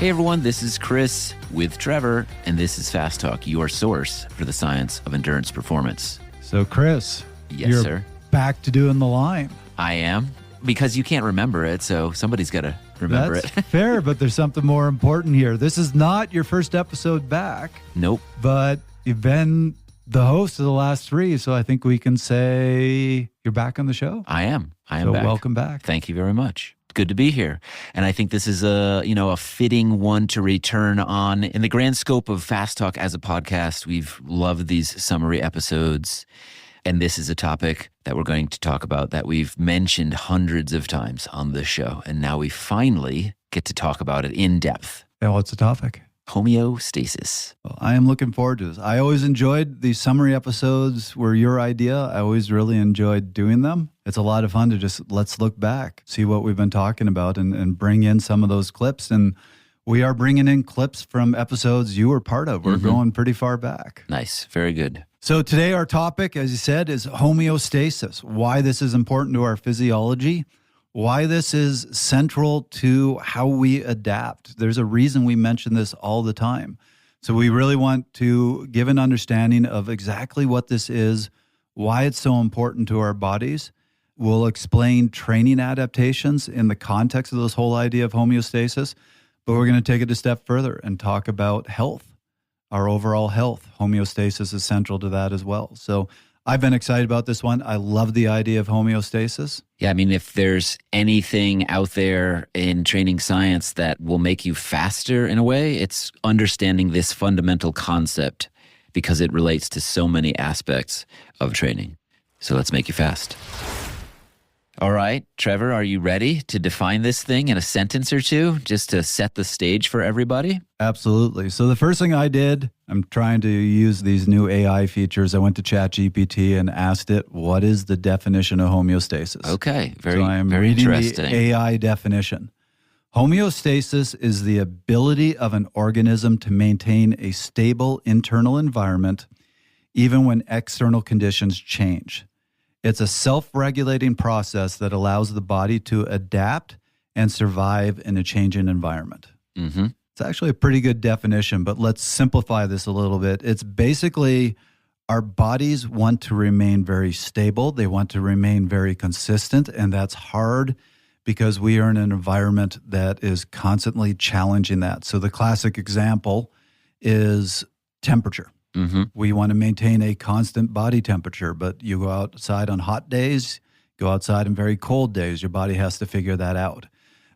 Hey everyone, this is Chris with Trevor, and this is Fast Talk, your source for the science of endurance performance. So Chris, Yes, you're sir. back to doing the line. I am, because you can't remember it, so somebody's got to remember That's it. fair, but there's something more important here. This is not your first episode back, Nope. but you've been the host of the last three, so I think we can say you're back on the show. I am So back. welcome back. Thank you very much. Good to be here. And I think this is a fitting one to return on. In the grand scope of Fast Talk as a podcast, we've loved these summary episodes. And this is a topic that we're going to talk about that we've mentioned hundreds of times on this show. And now we finally get to talk about it in depth. And what's the topic? Homeostasis. Well, I am looking forward to this. I always enjoyed these summary episodes were your idea. I always really enjoyed doing them. It's a lot of fun to just let's look back, see what we've been talking about and bring in some of those clips. And we are bringing in clips from episodes you were part of. We're going pretty far back. Nice. Very good. So today our topic, as you said, is homeostasis, why this is important to our physiology, why this is central to how we adapt. There's a reason we mention this all the time. So we really want to give an understanding of exactly what this is, why it's so important to our bodies. We'll explain training adaptations in the context of this whole idea of homeostasis, but we're going to take it a step further and talk about health, our overall health. Homeostasis is central to that as well. So I've been excited about this one. I love the idea of homeostasis. Yeah, I mean, if there's anything out there in training science that will make you faster in a way, it's understanding this fundamental concept because it relates to so many aspects of training. So let's make you fast. All right, Trevor, are you ready to define this thing in a sentence or two just to set the stage for everybody? Absolutely. So the first thing I did, I'm trying to use these new AI features. I went to ChatGPT and asked it, what is the definition of homeostasis? Okay, So I'm very reading interesting. the AI definition. Homeostasis is the ability of an organism to maintain a stable internal environment even when external conditions change. It's a self-regulating process that allows the body to adapt and survive in a changing environment. Mm-hmm. It's actually a pretty good definition, but let's simplify this a little bit. It's basically our bodies want to remain very stable. They want to remain very consistent, and that's hard because we are in an environment that is constantly challenging that. So the classic example is temperature. Mm-hmm. We want to maintain a constant body temperature, but you go outside on hot days, go outside on very cold days. Your body has to figure that out.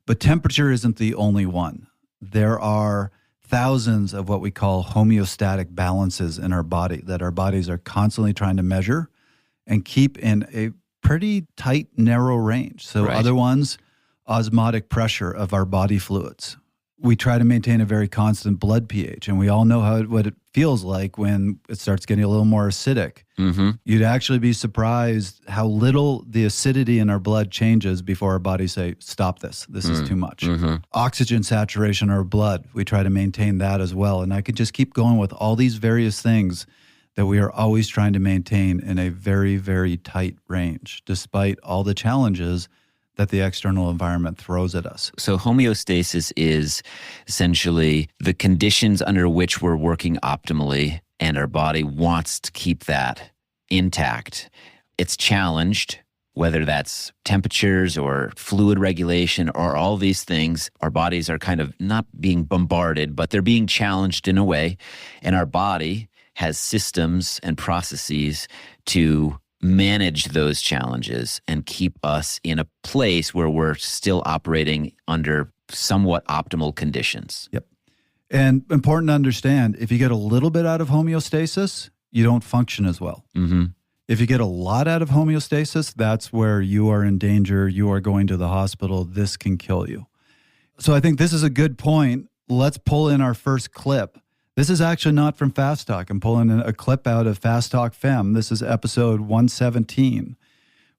But temperature isn't the only one. There are thousands of what we call homeostatic balances in our body that our bodies are constantly trying to measure and keep in a pretty tight, narrow range. So Right. other ones, osmotic pressure of our body fluids. We try to maintain a very constant blood pH, and we all know what it feels like when it starts getting a little more acidic. Mm-hmm. You'd actually be surprised how little the acidity in our blood changes before our bodies say, stop this. This is too much. Mm-hmm. Oxygen saturation in our blood, we try to maintain that as well. And I could just keep going with all these various things that we are always trying to maintain in a very, very tight range, despite all the challenges that the external environment throws at us. So homeostasis is essentially the conditions under which we're working optimally, and our body wants to keep that intact. It's challenged, whether that's temperatures or fluid regulation or all these things. Our bodies are kind of not being bombarded, but they're being challenged in a way, and our body has systems and processes to manage those challenges and keep us in a place where we're still operating under somewhat optimal conditions. Yep. And important to understand, if you get a little bit out of homeostasis, you don't function as well. Mm-hmm. If you get a lot out of homeostasis, that's where you are in danger. You are going to the hospital. This can kill you. So I think this is a good point. Let's pull in our first clip. This is actually not from Fast Talk. I'm pulling a clip out of Fast Talk Fem. This is episode 117,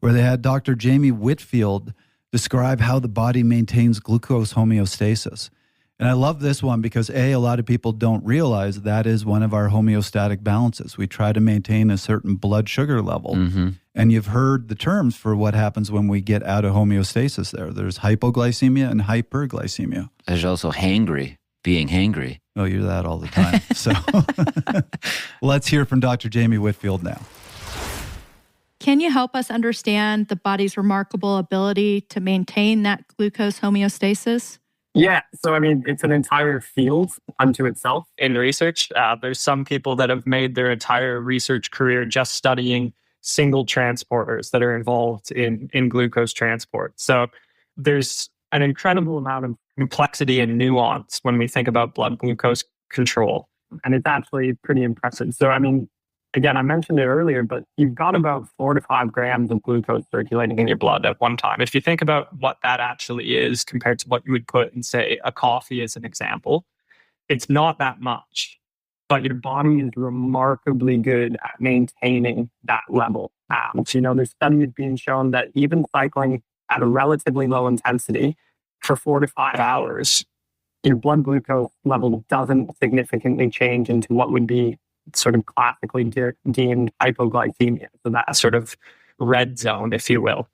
where they had Dr. Jamie Whitfield describe how the body maintains glucose homeostasis. And I love this one because, A, a lot of people don't realize that is one of our homeostatic balances. We try to maintain a certain blood sugar level. Mm-hmm. And you've heard the terms for what happens when we get out of homeostasis there. There's hypoglycemia and hyperglycemia. There's also hangry. being hangry. Oh, you're that all the time. So let's hear from Dr. Jamie Whitfield now. Can you help us understand the body's remarkable ability to maintain that glucose homeostasis? Yeah, so I mean, it's an entire field unto itself in research. There's some people that have made their entire research career just studying single transporters that are involved in glucose transport. So there's an incredible amount of complexity and nuance when we think about blood glucose control. And it's actually pretty impressive. So, I mean, again, I mentioned it earlier, but you've got about 4 to 5 grams of glucose circulating in your blood at one time. If you think about what that actually is compared to what you would put in, say, a coffee as an example, it's not that much, but your body is remarkably good at maintaining that level. So, there's studies being shown that even cycling at a relatively low intensity for 4 to 5 hours, your blood glucose level doesn't significantly change into what would be sort of classically deemed hypoglycemia. So that sort of red zone, if you will.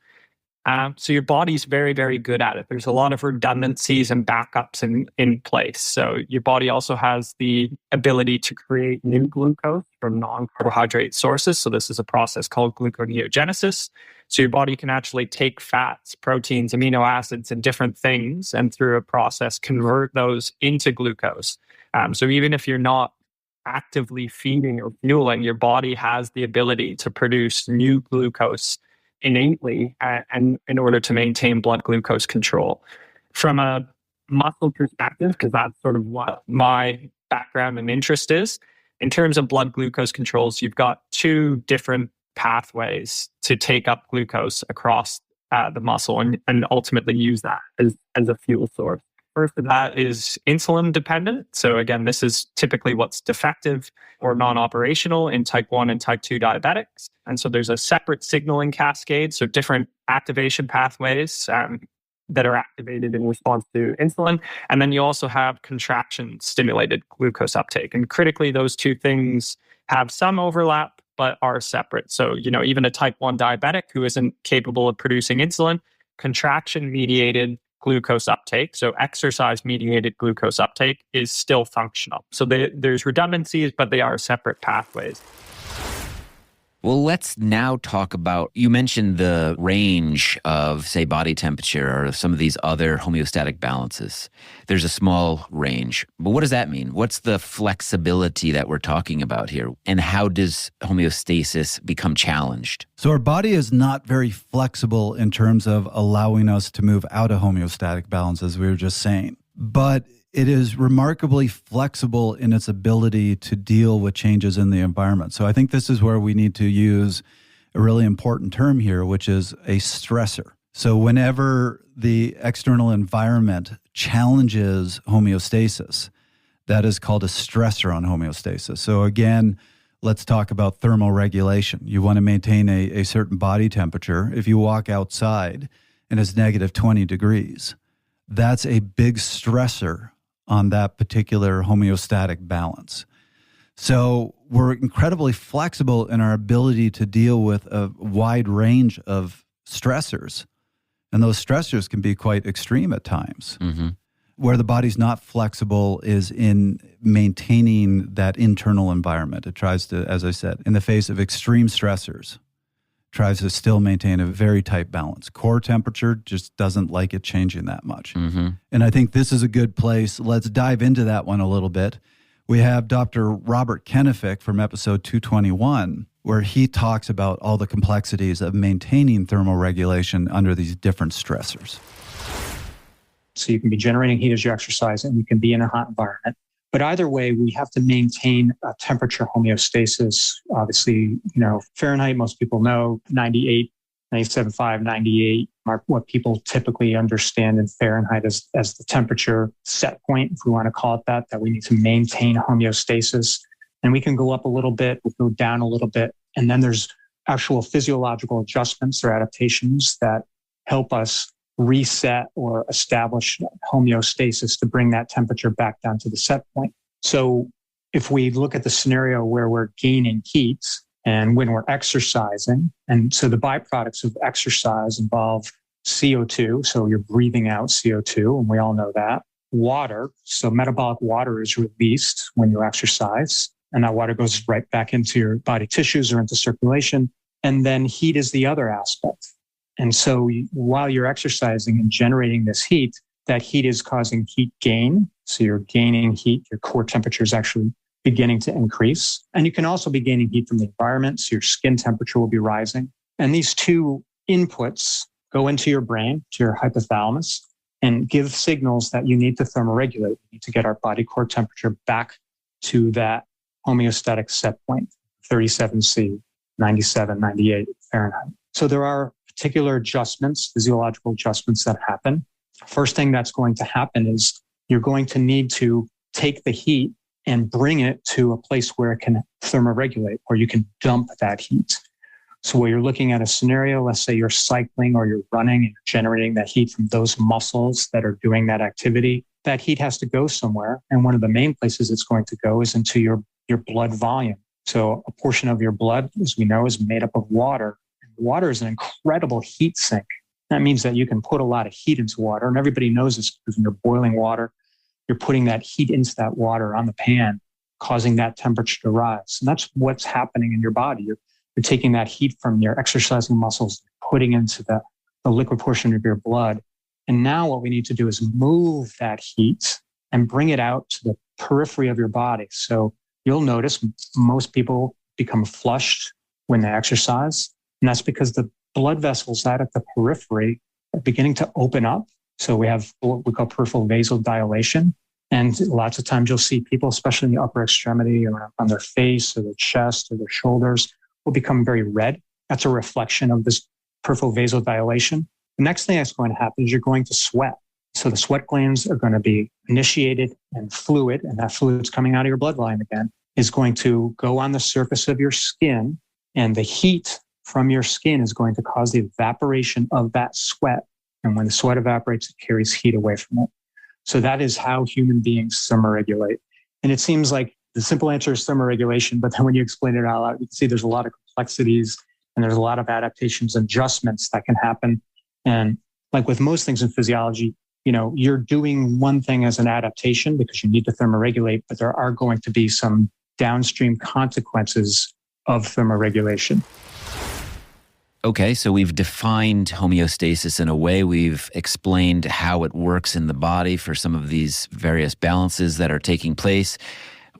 So your body's very, very good at it. There's a lot of redundancies and backups in place. So your body also has the ability to create new glucose from non-carbohydrate sources. So this is a process called gluconeogenesis. So your body can actually take fats, proteins, amino acids, and different things, and through a process convert those into glucose. So even if you're not actively feeding or fueling, your body has the ability to produce new glucose innately and in order to maintain blood glucose control. From a muscle perspective, because that's sort of what my background and interest is, in terms of blood glucose controls, you've got 2 different pathways to take up glucose across the muscle and ultimately use that as a fuel source. First of that is insulin dependent. So again, this is typically what's defective or non-operational in type 1 and type 2 diabetics. And so there's a separate signaling cascade, so different activation pathways that are activated in response to insulin. And then you also have contraction stimulated glucose uptake. And critically, those 2 things have some overlap, but are separate. So, even a type 1 diabetic who isn't capable of producing insulin, contraction mediated glucose uptake, so exercise-mediated glucose uptake, is still functional. So there's redundancies, but they are separate pathways. Well, let's now talk about, you mentioned the range of, say, body temperature or some of these other homeostatic balances. There's a small range. But what does that mean? What's the flexibility that we're talking about here? And how does homeostasis become challenged? So our body is not very flexible in terms of allowing us to move out of homeostatic balance, as we were just saying. But it is remarkably flexible in its ability to deal with changes in the environment. So I think this is where we need to use a really important term here, which is a stressor. So whenever the external environment challenges homeostasis, that is called a stressor on homeostasis. So again, let's talk about thermal regulation. You want to maintain a certain body temperature. If you walk outside and it's negative 20 degrees, that's a big stressor on that particular homeostatic balance. So we're incredibly flexible in our ability to deal with a wide range of stressors. And those stressors can be quite extreme at times. Mm-hmm. Where the body's not flexible is in maintaining that internal environment. It tries to, as I said, in the face of extreme stressors, tries to still maintain a very tight balance. Core temperature just doesn't like it changing that much. Mm-hmm. And I think this is a good place. Let's dive into that one a little bit. We have Dr. Robert Kenefick from episode 221, where he talks about all the complexities of maintaining thermal regulation under these different stressors. So you can be generating heat as you exercise and you can be in a hot environment. But either way, we have to maintain a temperature homeostasis. Obviously, Fahrenheit, most people know, 98, 97.5, 98 are what people typically understand in Fahrenheit as the temperature set point, if we want to call it that we need to maintain homeostasis. And we can go up a little bit, we go down a little bit. And then there's actual physiological adjustments or adaptations that help us reset or establish homeostasis to bring that temperature back down to the set point. So if we look at the scenario where we're gaining heat and when we're exercising, and so the byproducts of exercise involve CO2, so you're breathing out CO2, and we all know that. water. So metabolic water is released when you exercise, and that water goes right back into your body tissues or into circulation. And then heat is the other aspect. And so while you're exercising and generating this heat, that heat is causing heat gain. So you're gaining heat. Your core temperature is actually beginning to increase. And you can also be gaining heat from the environment. So your skin temperature will be rising. And these two inputs go into your brain, to your hypothalamus, and give signals that you need to thermoregulate. You need to get our body core temperature back to that homeostatic set point, 37°C, 97, 98 Fahrenheit. So there are particular adjustments, physiological adjustments that happen. First thing that's going to happen is you're going to need to take the heat and bring it to a place where it can thermoregulate, or you can dump that heat. So where you're looking at a scenario, let's say you're cycling or you're running and you're generating that heat from those muscles that are doing that activity, that heat has to go somewhere. And one of the main places it's going to go is into your blood volume. So a portion of your blood, as we know, is made up of water. Water is an incredible heat sink. That means that you can put a lot of heat into water. And everybody knows this because when you're boiling water, you're putting that heat into that water on the pan, causing that temperature to rise. And that's what's happening in your body. You're taking that heat from your exercising muscles, putting into the liquid portion of your blood. And now what we need to do is move that heat and bring it out to the periphery of your body. So you'll notice most people become flushed when they exercise. And that's because the blood vessels out at the periphery are beginning to open up. So we have what we call peripheral vasodilation. And lots of times you'll see people, especially in the upper extremity or on their face or their chest or their shoulders, will become very red. That's a reflection of this peripheral vasodilation. The next thing that's going to happen is you're going to sweat. So the sweat glands are going to be initiated, and fluid, and that fluid's coming out of your blood volume again, is going to go on the surface of your skin, and the heat from your skin is going to cause the evaporation of that sweat. And when the sweat evaporates, it carries heat away from it. So that is how human beings thermoregulate. And it seems like the simple answer is thermoregulation, but then when you explain it out loud, you can see there's a lot of complexities and there's a lot of adaptations and adjustments that can happen. And like with most things in physiology, you're doing one thing as an adaptation because you need to thermoregulate, but there are going to be some downstream consequences of thermoregulation. Okay, so we've defined homeostasis in a way. We've explained how it works in the body for some of these various balances that are taking place.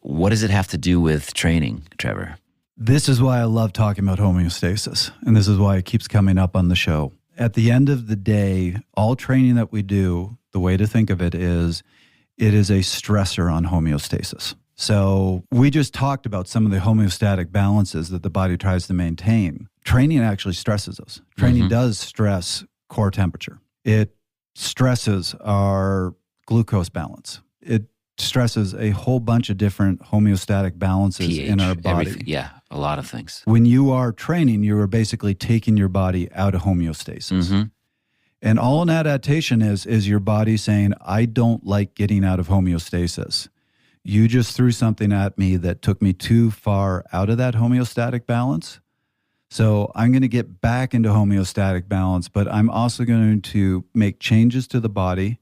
What does it have to do with training, Trevor? This is why I love talking about homeostasis, and this is why it keeps coming up on the show. At the end of the day, all training that we do, the way to think of it is a stressor on homeostasis. So we just talked about some of the homeostatic balances that the body tries to maintain. Training actually stresses us. Training does stress core temperature. It stresses our glucose balance. It stresses a whole bunch of different homeostatic balances pH, in our body. everything. Yeah, a lot of things. When you are training, you are basically taking your body out of homeostasis. And all an adaptation is your body saying, I don't like getting out of homeostasis. You just threw something at me that took me too far out of that homeostatic balance. So I'm going to get back into homeostatic balance, but I'm also going to make changes to the body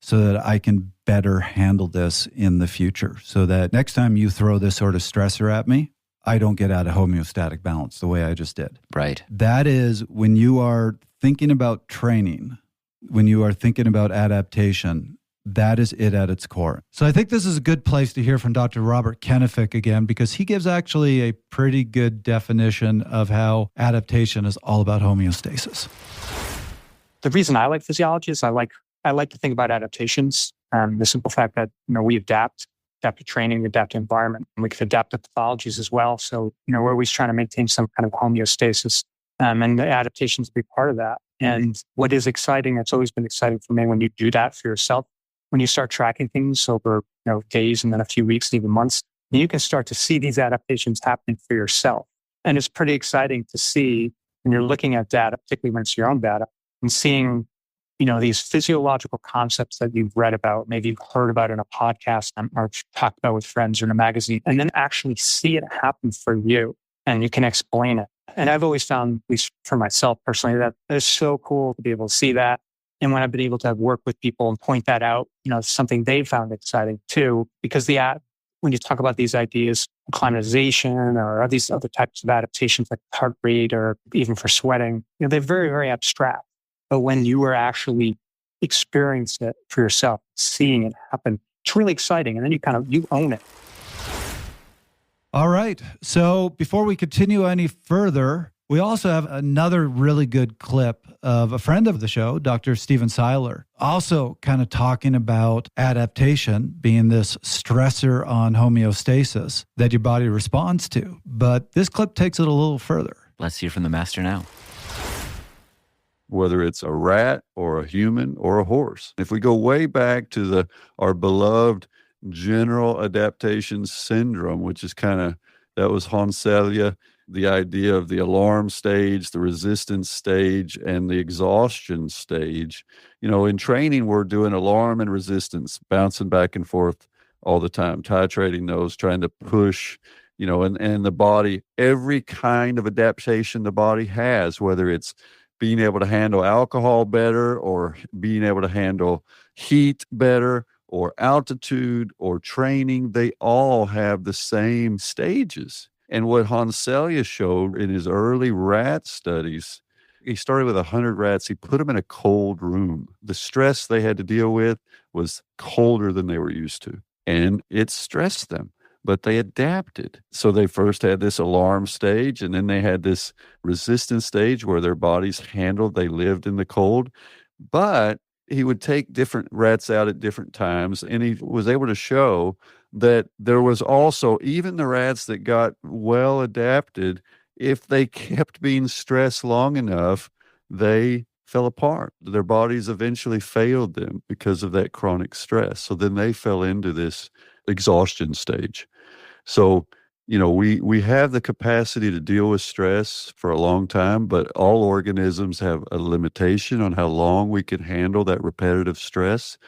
so that I can better handle this in the future. So that next time you throw this sort of stressor at me, I don't get out of homeostatic balance the way I just did. Right. That is when you are thinking about training, when you are thinking about adaptation, that is it at its core. So I think this is a good place to hear from Dr. Robert Kenefick again, because he gives actually a pretty good definition of how adaptation is all about homeostasis. The reason I like physiology is I like to think about adaptations. The simple fact that we adapt to training, adapt to environment, and we can adapt to pathologies as well. So we're always trying to maintain some kind of homeostasis, and the adaptations be part of that. And what is exciting, it's always been exciting for me when you do that for yourself. When you start tracking things over days and then a few weeks, even months, you can start to see these adaptations happening for yourself. And it's pretty exciting to see when you're looking at data, particularly when it's your own data, and seeing these physiological concepts that you've read about, maybe you've heard about in a podcast or talked about with friends or in a magazine, and then actually see it happen for you and you can explain it. And I've always found, at least for myself personally, that it's so cool to be able to see that And when I've been able to work with people and point that out, something they found exciting too, because when you talk about these ideas, acclimatization or these other types of adaptations like heart rate or even for sweating, they're very, very abstract. But when you are actually experiencing it for yourself, seeing it happen, it's really exciting. And then you own it. All right. So before we continue any further, we also have another really good clip of a friend of the show, Dr. Stephen Seiler, also kind of talking about adaptation being this stressor on homeostasis that your body responds to. But this clip takes it a little further. Let's hear from the master now. Whether it's a rat or a human or a horse. If we go way back to our beloved general adaptation syndrome, which is that was Homeostasis, the idea of the alarm stage, the resistance stage, and the exhaustion stage. In training, we're doing alarm and resistance, bouncing back and forth all the time, titrating those, trying to push, and the body, every kind of adaptation the body has, whether it's being able to handle alcohol better or being able to handle heat better or altitude or training, they all have the same stages. And what Homeostasis showed in his early rat studies, he started with 100 rats. He put them in a cold room. The stress they had to deal with was colder than they were used to, and it stressed them. But they adapted. So they first had this alarm stage, and then they had this resistance stage where their bodies they lived in the cold. But he would take different rats out at different times, and he was able to show that there was also, even the rats that got well adapted, if they kept being stressed long enough, they fell apart. Their bodies eventually failed them because of that chronic stress. So then they fell into this exhaustion stage. So, we have the capacity to deal with stress for a long time, but all organisms have a limitation on how long we can handle that repetitive stress.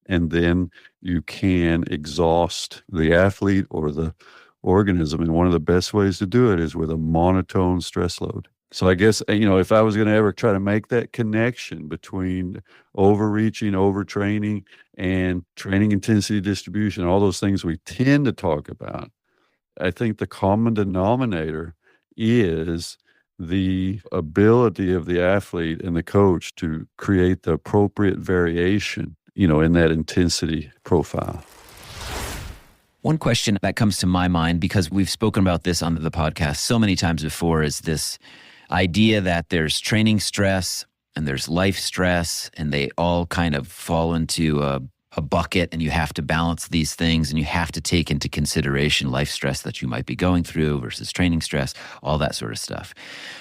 And then you can exhaust the athlete or the organism. And one of the best ways to do it is with a monotone stress load. So I guess, if I was going to ever try to make that connection between overreaching, overtraining, and training intensity distribution, all those things we tend to talk about, I think the common denominator is the ability of the athlete and the coach to create the appropriate variation, in that intensity profile. One question that comes to my mind, because we've spoken about this on the podcast so many times before, is this idea that there's training stress and there's life stress, and they all kind of fall into a bucket, and you have to balance these things, and you have to take into consideration life stress that you might be going through versus training stress, all that sort of stuff.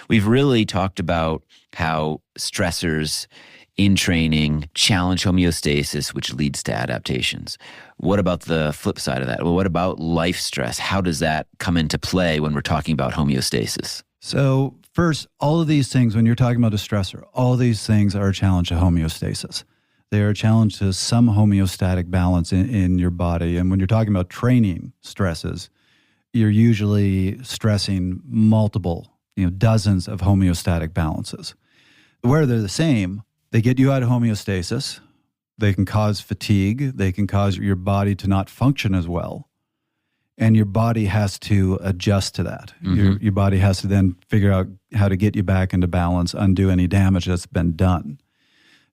We've really talked about how stressors in training challenge homeostasis, which leads to adaptations. What about the flip side of that? Well, what about life stress? How does that come into play when we're talking about homeostasis? So first, all of these things, when you're talking about a stressor, all of these things are a challenge to homeostasis. They are a challenge to some homeostatic balance in your body. And when you're talking about training stresses, you're usually stressing multiple, dozens of homeostatic balances. Where they're the same, they get you out of homeostasis. They can cause fatigue. They can cause your body to not function as well. And your body has to adjust to that. Mm-hmm. Your body has to then figure out how to get you back into balance, undo any damage that's been done.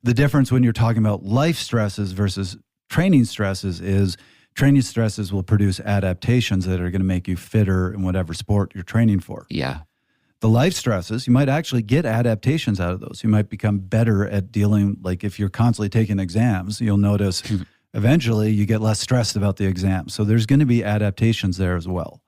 The difference when you're talking about life stresses versus training stresses is training stresses will produce adaptations that are going to make you fitter in whatever sport you're training for. Yeah. The life stresses, you might actually get adaptations out of those. You might become better at dealing, like if you're constantly taking exams, you'll notice eventually you get less stressed about the exam. So there's going to be adaptations there as well.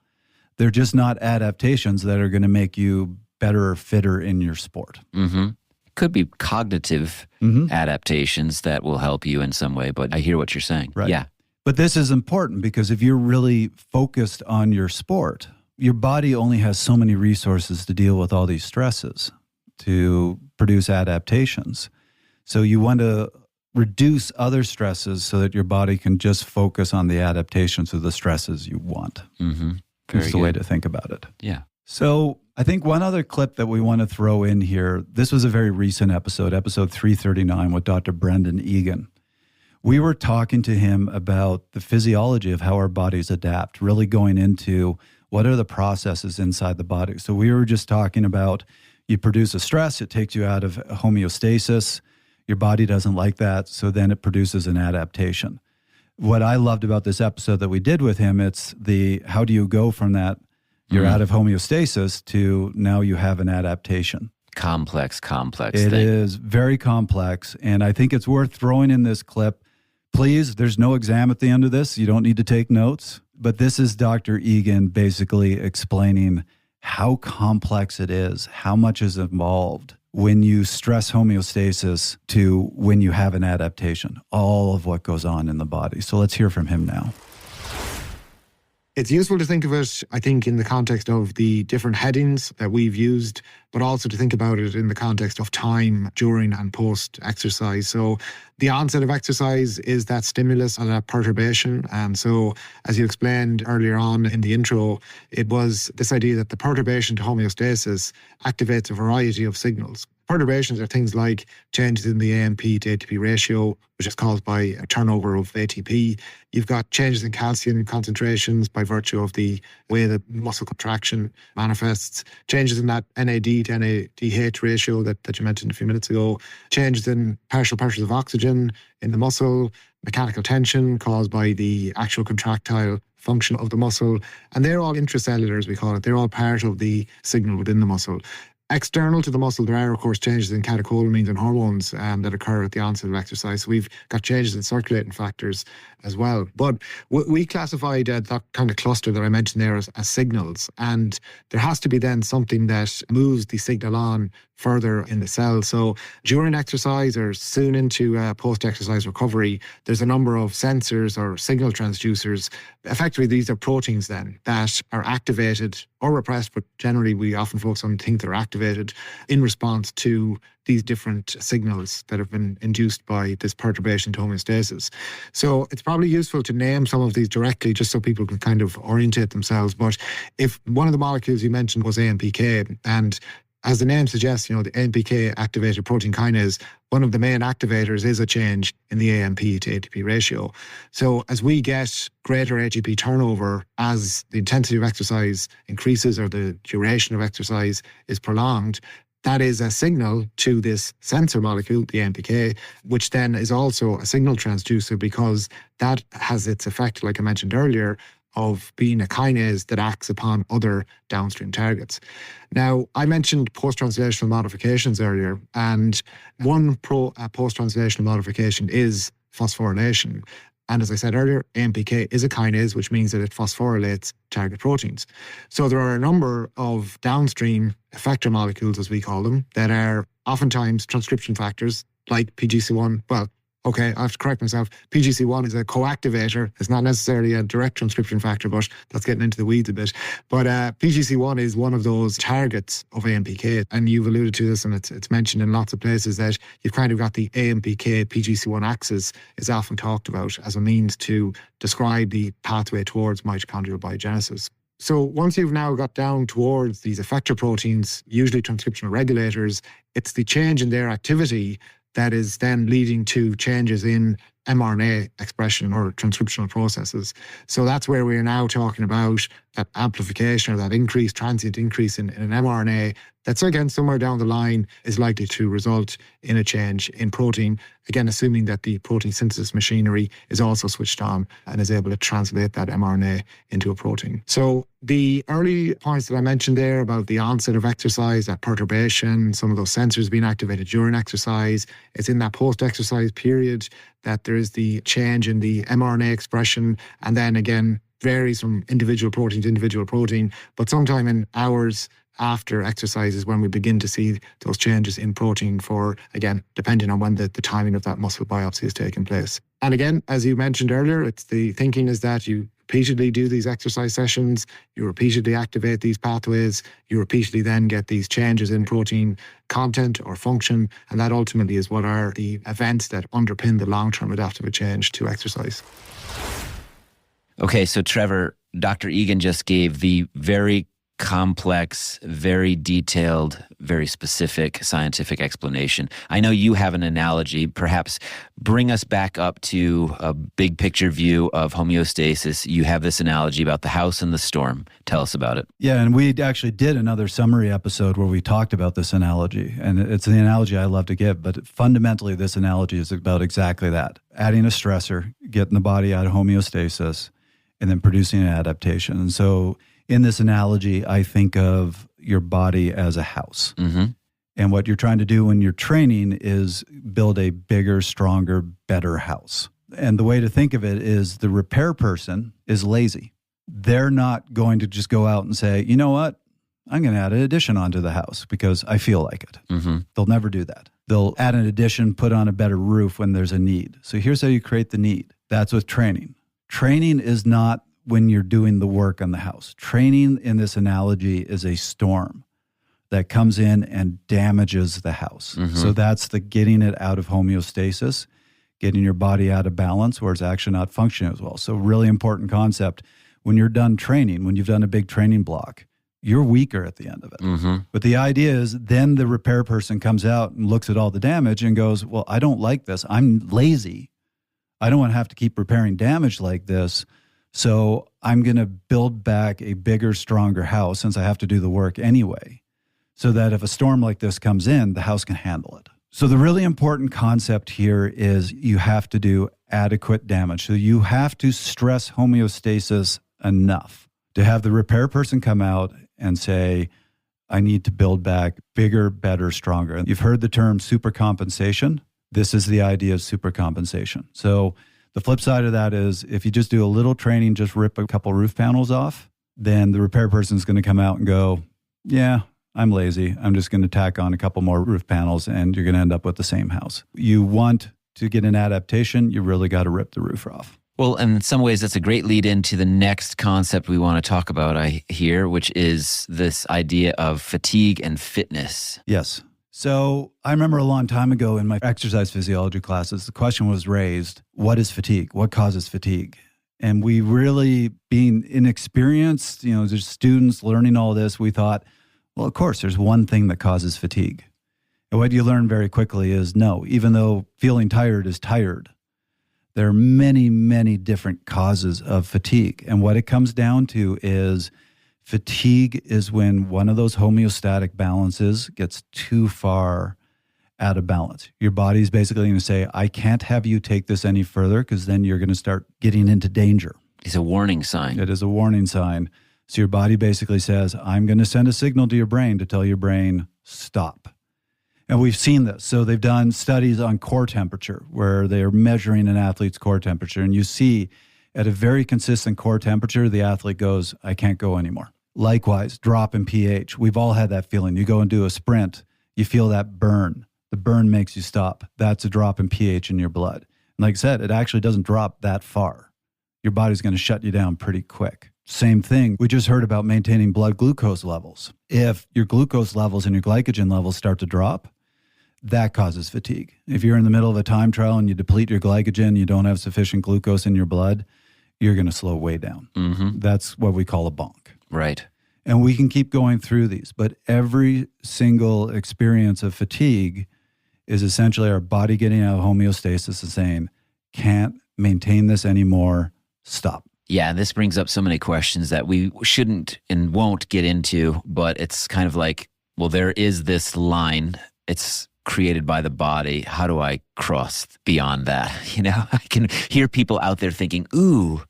They're just not adaptations that are going to make you better or fitter in your sport. Mm-hmm. Could be cognitive adaptations that will help you in some way, but I hear what you're saying. Right. Yeah. But this is important because if you're really focused on your sport, your body only has so many resources to deal with all these stresses to produce adaptations. So you want to reduce other stresses so that your body can just focus on the adaptations of the stresses you want. Mm-hmm. That's the way to think about it. Yeah. So I think one other clip that we want to throw in here, this was a very recent episode 339 with Dr. Brendan Egan. We were talking to him about the physiology of how our bodies adapt, really going into what are the processes inside the body. So we were just talking about you produce a stress, it takes you out of homeostasis. Your body doesn't like that, so then it produces an adaptation. What I loved about this episode that we did with him, it's the how do you go from that you're out of homeostasis to now you have an adaptation. Complex thing. It is very complex, and I think it's worth throwing in this clip. Please, there's no exam at the end of this. You don't need to take notes. But this is Dr. Egan basically explaining how complex it is, how much is involved when you stress homeostasis to when you have an adaptation, all of what goes on in the body. So let's hear from him now. It's useful to think of it, I think, in the context of the different headings that we've used, but also to think about it in the context of time during and post exercise. So the onset of exercise is that stimulus and that perturbation. And so, as you explained earlier on in the intro, it was this idea that the perturbation to homeostasis activates a variety of signals. Perturbations are things like changes in the AMP to ATP ratio, which is caused by a turnover of ATP. You've got changes in calcium concentrations by virtue of the way that muscle contraction manifests, changes in that NAD to NADH ratio that you mentioned a few minutes ago, changes in partial pressures of oxygen in the muscle, mechanical tension caused by the actual contractile function of the muscle. And they're all intracellular, as we call it. They're all part of the signal within the muscle. External to the muscle, there are, of course, changes in catecholamines and hormones that occur at the onset of exercise. So we've got changes in circulating factors as well. But we classified that kind of cluster that I mentioned there as signals. And there has to be then something that moves the signal on further in the cell. So during exercise or soon into post-exercise recovery, there's a number of sensors or signal transducers. Effectively, these are proteins then that are activated or repressed, but generally we often focus on things that are activated in response to these different signals that have been induced by this perturbation to homeostasis. So it's probably useful to name some of these directly just so people can kind of orientate themselves. But if one of the molecules you mentioned was AMPK, and as the name suggests, the AMPK activated protein kinase, one of the main activators is a change in the AMP to ATP ratio. So as we get greater ATP turnover, as the intensity of exercise increases or the duration of exercise is prolonged, that is a signal to this sensor molecule, the AMPK, which then is also a signal transducer because that has its effect, like I mentioned earlier, of being a kinase that acts upon other downstream targets. Now, I mentioned post-translational modifications earlier, and one post-translational modification is phosphorylation. And as I said earlier, AMPK is a kinase, which means that it phosphorylates target proteins. So there are a number of downstream effector molecules, as we call them, that are oftentimes transcription factors like PGC1. Well, okay, I have to correct myself. PGC1 is a coactivator. It's not necessarily a direct transcription factor, but that's getting into the weeds a bit. But PGC1 is one of those targets of AMPK. And you've alluded to this, and it's mentioned in lots of places that you've kind of got the AMPK-PGC1 axis is often talked about as a means to describe the pathway towards mitochondrial biogenesis. So once you've now got down towards these effector proteins, usually transcriptional regulators, it's the change in their activity that is then leading to changes in mRNA expression or transcriptional processes. So that's where we are now talking about that amplification or that increase, transient increase in an mRNA that's, again, somewhere down the line is likely to result in a change in protein, again, assuming that the protein synthesis machinery is also switched on and is able to translate that mRNA into a protein. So the early points that I mentioned there about the onset of exercise, that perturbation, some of those sensors being activated during exercise, it's in that post-exercise period that there is the change in the mRNA expression, and then again varies from individual protein to individual protein, but sometime in hours after exercise is when we begin to see those changes in protein for, again, depending on when the timing of that muscle biopsy is taking place. And again, as you mentioned earlier, it's the thinking is that you repeatedly do these exercise sessions, you repeatedly activate these pathways, you repeatedly then get these changes in protein content or function, and that ultimately is what are the events that underpin the long-term adaptive change to exercise. Okay, so Trevor, Dr. Egan just gave the very complex, very detailed, very specific scientific explanation. I know you have an analogy. Perhaps bring us back up to a big picture view of homeostasis. You have this analogy about the house and the storm. Tell us about it. Yeah, and we actually did another summary episode where we talked about this analogy, and it's the analogy I love to give, but fundamentally this analogy is about exactly that. Adding a stressor, getting the body out of homeostasis, and then producing an adaptation. And so in this analogy, I think of your body as a house. Mm-hmm. And what you're trying to do when you're training is build a bigger, stronger, better house. And the way to think of it is the repair person is lazy. They're not going to just go out and say, you know what, I'm going to add an addition onto the house because I feel like it. Mm-hmm. They'll never do that. They'll add an addition, put on a better roof when there's a need. So here's how you create the need. That's with training. Training is not when you're doing the work on the house. Training in this analogy is a storm that comes in and damages the house. Mm-hmm. So that's the getting it out of homeostasis, getting your body out of balance where it's actually not functioning as well. So really important concept. When you're done training, when you've done a big training block, you're weaker at the end of it. Mm-hmm. But the idea is then the repair person comes out and looks at all the damage and goes, well, I don't like this. I'm lazy. I don't want to have to keep repairing damage like this. So I'm going to build back a bigger, stronger house since I have to do the work anyway, so that if a storm like this comes in, the house can handle it. So the really important concept here is you have to do adequate damage. So you have to stress homeostasis enough to have the repair person come out and say, I need to build back bigger, better, stronger. And you've heard the term supercompensation. This is the idea of supercompensation. So the flip side of that is if you just do a little training, just rip a couple roof panels off, then the repair person is going to come out and go, yeah, I'm lazy. I'm just going to tack on a couple more roof panels and you're going to end up with the same house. You want to get an adaptation, you really got to rip the roof off. Well, and in some ways, that's a great lead into the next concept we want to talk about, I hear, which is this idea of fatigue and fitness. Yes. So I remember a long time ago in my exercise physiology classes, the question was raised, what is fatigue? What causes fatigue? And we really, being inexperienced, there's students learning all this, we thought, well, of course, there's one thing that causes fatigue. And what you learn very quickly is no, even though feeling tired is tired, there are many, many different causes of fatigue. And what it comes down to is fatigue is when one of those homeostatic balances gets too far out of balance. Your body's basically going to say, I can't have you take this any further because then you're going to start getting into danger. It's a warning sign. It is a warning sign. So your body basically says, I'm going to send a signal to your brain to tell your brain, stop. And we've seen this. So they've done studies on core temperature where they're measuring an athlete's core temperature. And you see at a very consistent core temperature, the athlete goes, I can't go anymore. Likewise, drop in pH. We've all had that feeling. You go and do a sprint, you feel that burn. The burn makes you stop. That's a drop in pH in your blood. And like I said, it actually doesn't drop that far. Your body's going to shut you down pretty quick. Same thing. We just heard about maintaining blood glucose levels. If your glucose levels and your glycogen levels start to drop, that causes fatigue. If you're in the middle of a time trial and you deplete your glycogen, you don't have sufficient glucose in your blood, you're going to slow way down. Mm-hmm. That's what we call a bonk. Right. And we can keep going through these, but every single experience of fatigue is essentially our body getting out of homeostasis and saying, can't maintain this anymore, stop. Yeah, this brings up so many questions that we shouldn't and won't get into, but it's kind of like, well, there is this line. It's created by the body. How do I cross beyond that? I can hear people out there thinking, ooh,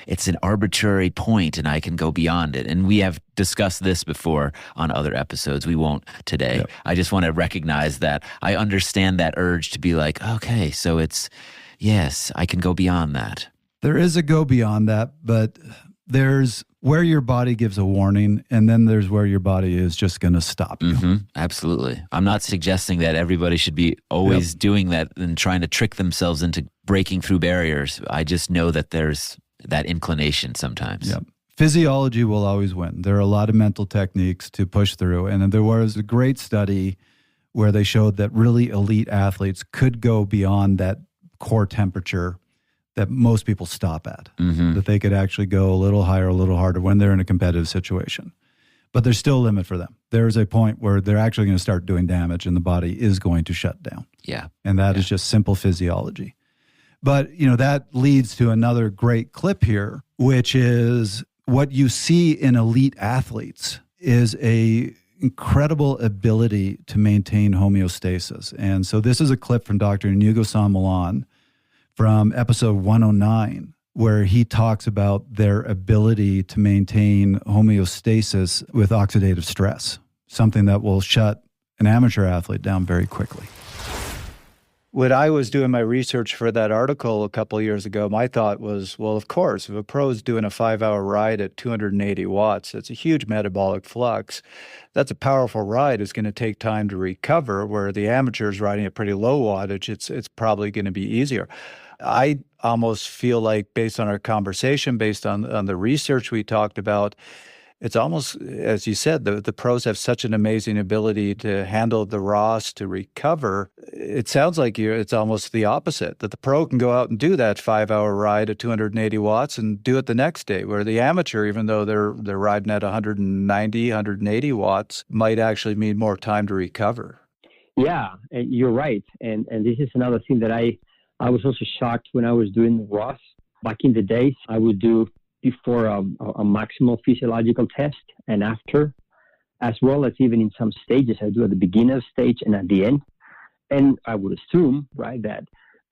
it's an arbitrary point and I can go beyond it. And we have discussed this before on other episodes. We won't today. Yep. I just want to recognize that I understand that urge to be like, okay, so it's, yes, I can go beyond that. There is a go beyond that, but there's where your body gives a warning, and then there's where your body is just going to stop you. Mm-hmm. Absolutely. I'm not suggesting that everybody should be always doing that and trying to trick themselves into breaking through barriers. I just know that there's that inclination sometimes. Yep. Physiology will always win. There are a lot of mental techniques to push through, and there was a great study where they showed that really elite athletes could go beyond that core temperature that most people stop at, mm-hmm. that they could actually go a little higher, a little harder when they're in a competitive situation. But there's still a limit for them. There is a point where they're actually going to start doing damage and the body is going to shut down. Yeah. And that is just simple physiology. But, that leads to another great clip here, which is what you see in elite athletes is a incredible ability to maintain homeostasis. And so this is a clip from Dr. Inigo San Millan from episode 109, where he talks about their ability to maintain homeostasis with oxidative stress, something that will shut an amateur athlete down very quickly. When I was doing my research for that article a couple of years ago, my thought was, well, of course, if a pro's doing a 5-hour ride at 280 watts, it's a huge metabolic flux. That's a powerful ride. It's going to take time to recover, where the amateur's riding at pretty low wattage, it's probably going to be easier. I almost feel like, based on our conversation, based on the research we talked about, it's almost, as you said, the pros have such an amazing ability to handle the ROS, to recover. It sounds like it's almost the opposite, that the pro can go out and do that 5-hour ride at 280 watts and do it the next day, where the amateur, even though they're riding at 190, 180 watts, might actually need more time to recover. Yeah, you're right. And this is another thing that I was also shocked when I was doing ROS. Back in the days, I would do before a maximal physiological test and after, as well as even in some stages. I do at the beginner stage and at the end. And I would assume, right, that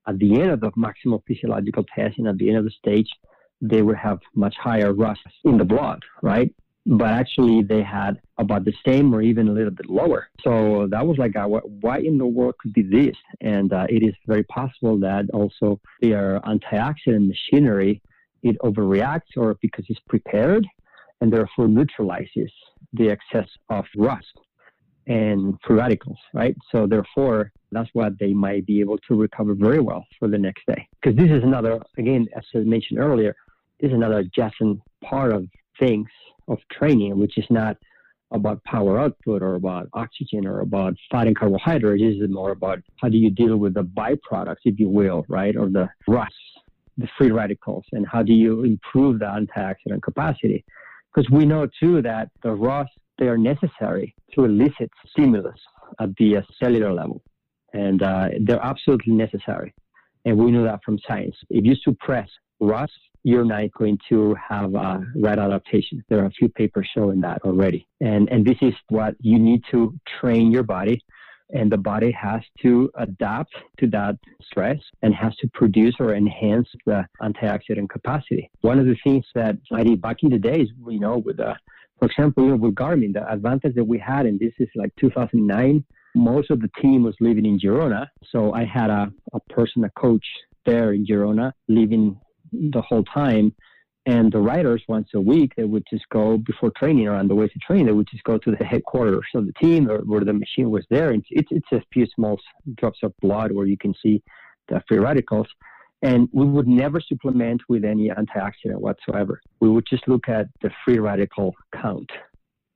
at the end of the maximal physiological test and at the end of the stage, they would have much higher ROS in the blood, right? But actually they had about the same or even a little bit lower. So that was like, why in the world could be this? And it is very possible that also their antioxidant machinery, it overreacts, or because it's prepared and therefore neutralizes the excess of ROS and free radicals, right? So therefore, that's why they might be able to recover very well for the next day. Because this is another, again, as I mentioned earlier, this is another adjacent part of things of training, which is not about power output or about oxygen or about fat and carbohydrates. This is more about how do you deal with the byproducts, if you will, right? Or the ROS, the free radicals, and how do you improve the antioxidant capacity? Because we know too that the ROS, they are necessary to elicit stimulus at the cellular level, and they're absolutely necessary. And we know that from science. If you suppress ROS, you're not going to have right adaptation. There are a few papers showing that already. And this is what you need to train your body. And the body has to adapt to that stress and has to produce or enhance the antioxidant capacity. One of the things that I did back in the days, with for example, with Garmin, the advantage that we had, and this is like 2009, most of the team was living in Girona. So I had a coach there in Girona, living the whole time. And the riders, once a week, they would just go before training or on the way to training, they would just go to the headquarters of the team where the machine was there. And it's a few small drops of blood where you can see the free radicals. And we would never supplement with any antioxidant whatsoever. We would just look at the free radical count.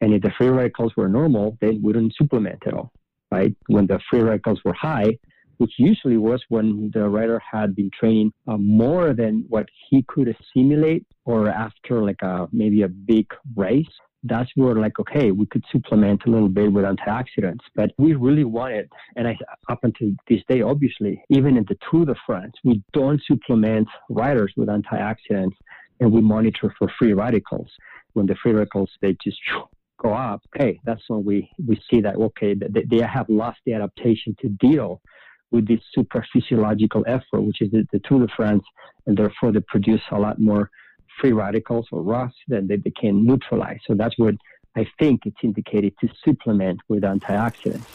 And if the free radicals were normal, then we wouldn't supplement at all, right? When the free radicals were high, which usually was when the rider had been training more than what he could assimilate, or after like maybe a big race, that's where like, okay, we could supplement a little bit with antioxidants. But we really wanted, and up until this day, obviously, even in the Tour de France, we don't supplement riders with antioxidants, and we monitor for free radicals. When the free radicals, they just go up, okay, that's when we see that, okay, they have lost the adaptation to deal with this super physiological effort, which is the Tour de France, and therefore they produce a lot more free radicals or ROS than they can neutralize. So that's what I think it's indicated to supplement with antioxidants.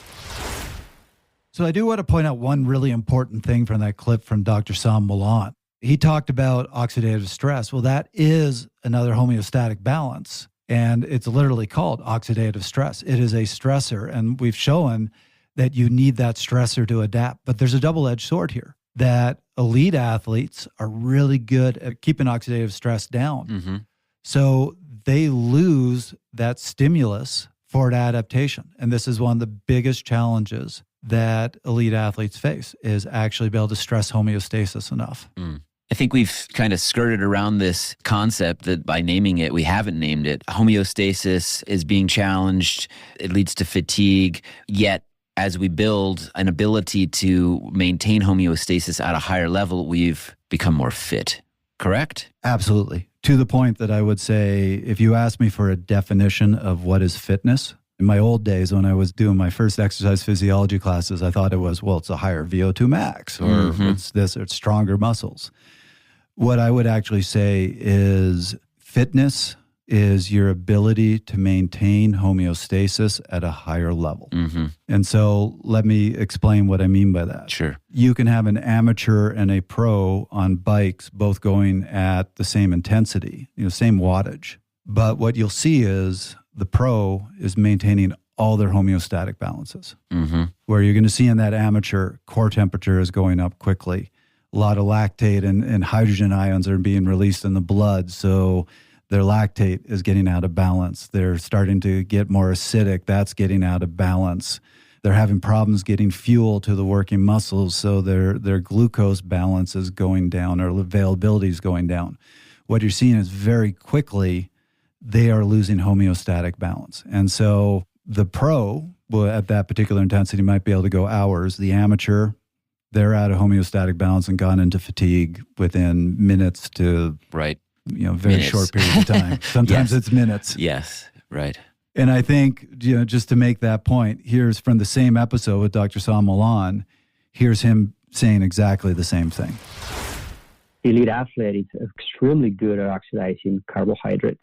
So I do want to point out one really important thing from that clip from Dr. San Millan. He talked about oxidative stress. Well, that is another homeostatic balance, and it's literally called oxidative stress. It is a stressor, and we've shown that you need that stressor to adapt. But there's a double-edged sword here, that elite athletes are really good at keeping oxidative stress down. Mm-hmm. So they lose that stimulus for adaptation. And this is one of the biggest challenges that elite athletes face, is actually be able to stress homeostasis enough. Mm. I think we've kind of skirted around this concept that by naming it, we haven't named it. Homeostasis is being challenged. It leads to fatigue. Yet, as we build an ability to maintain homeostasis at a higher level, we've become more fit. Correct? Absolutely. To the point that I would say, if you ask me for a definition of what is fitness, in my old days when I was doing my first exercise physiology classes, I thought it was, well, it's a higher VO2 max, or it's this, or it's stronger muscles. What I would actually say is fitness is your ability to maintain homeostasis at a higher level. And so let me explain what I mean by that. Sure. You can have an amateur and a pro on bikes both going at the same intensity, same wattage. But what you'll see is the pro is maintaining all their homeostatic balances. Where you're going to see in that amateur, core temperature is going up quickly. A lot of lactate and hydrogen ions are being released in the blood. So their lactate is getting out of balance. They're starting to get more acidic. That's getting out of balance. They're having problems getting fuel to the working muscles. So their glucose balance is going down, or availability is going down. What you're seeing is very quickly, they are losing homeostatic balance. And so the pro, at that particular intensity, might be able to go hours. The amateur, they're out of homeostatic balance and gone into fatigue within minutes to very minutes. Short periods of time. Sometimes it's minutes. Yes, right. And I think, just to make that point, here's from the same episode with Dr. Sam Milan, here's him saying exactly the same thing. The elite athlete is extremely good at oxidizing carbohydrates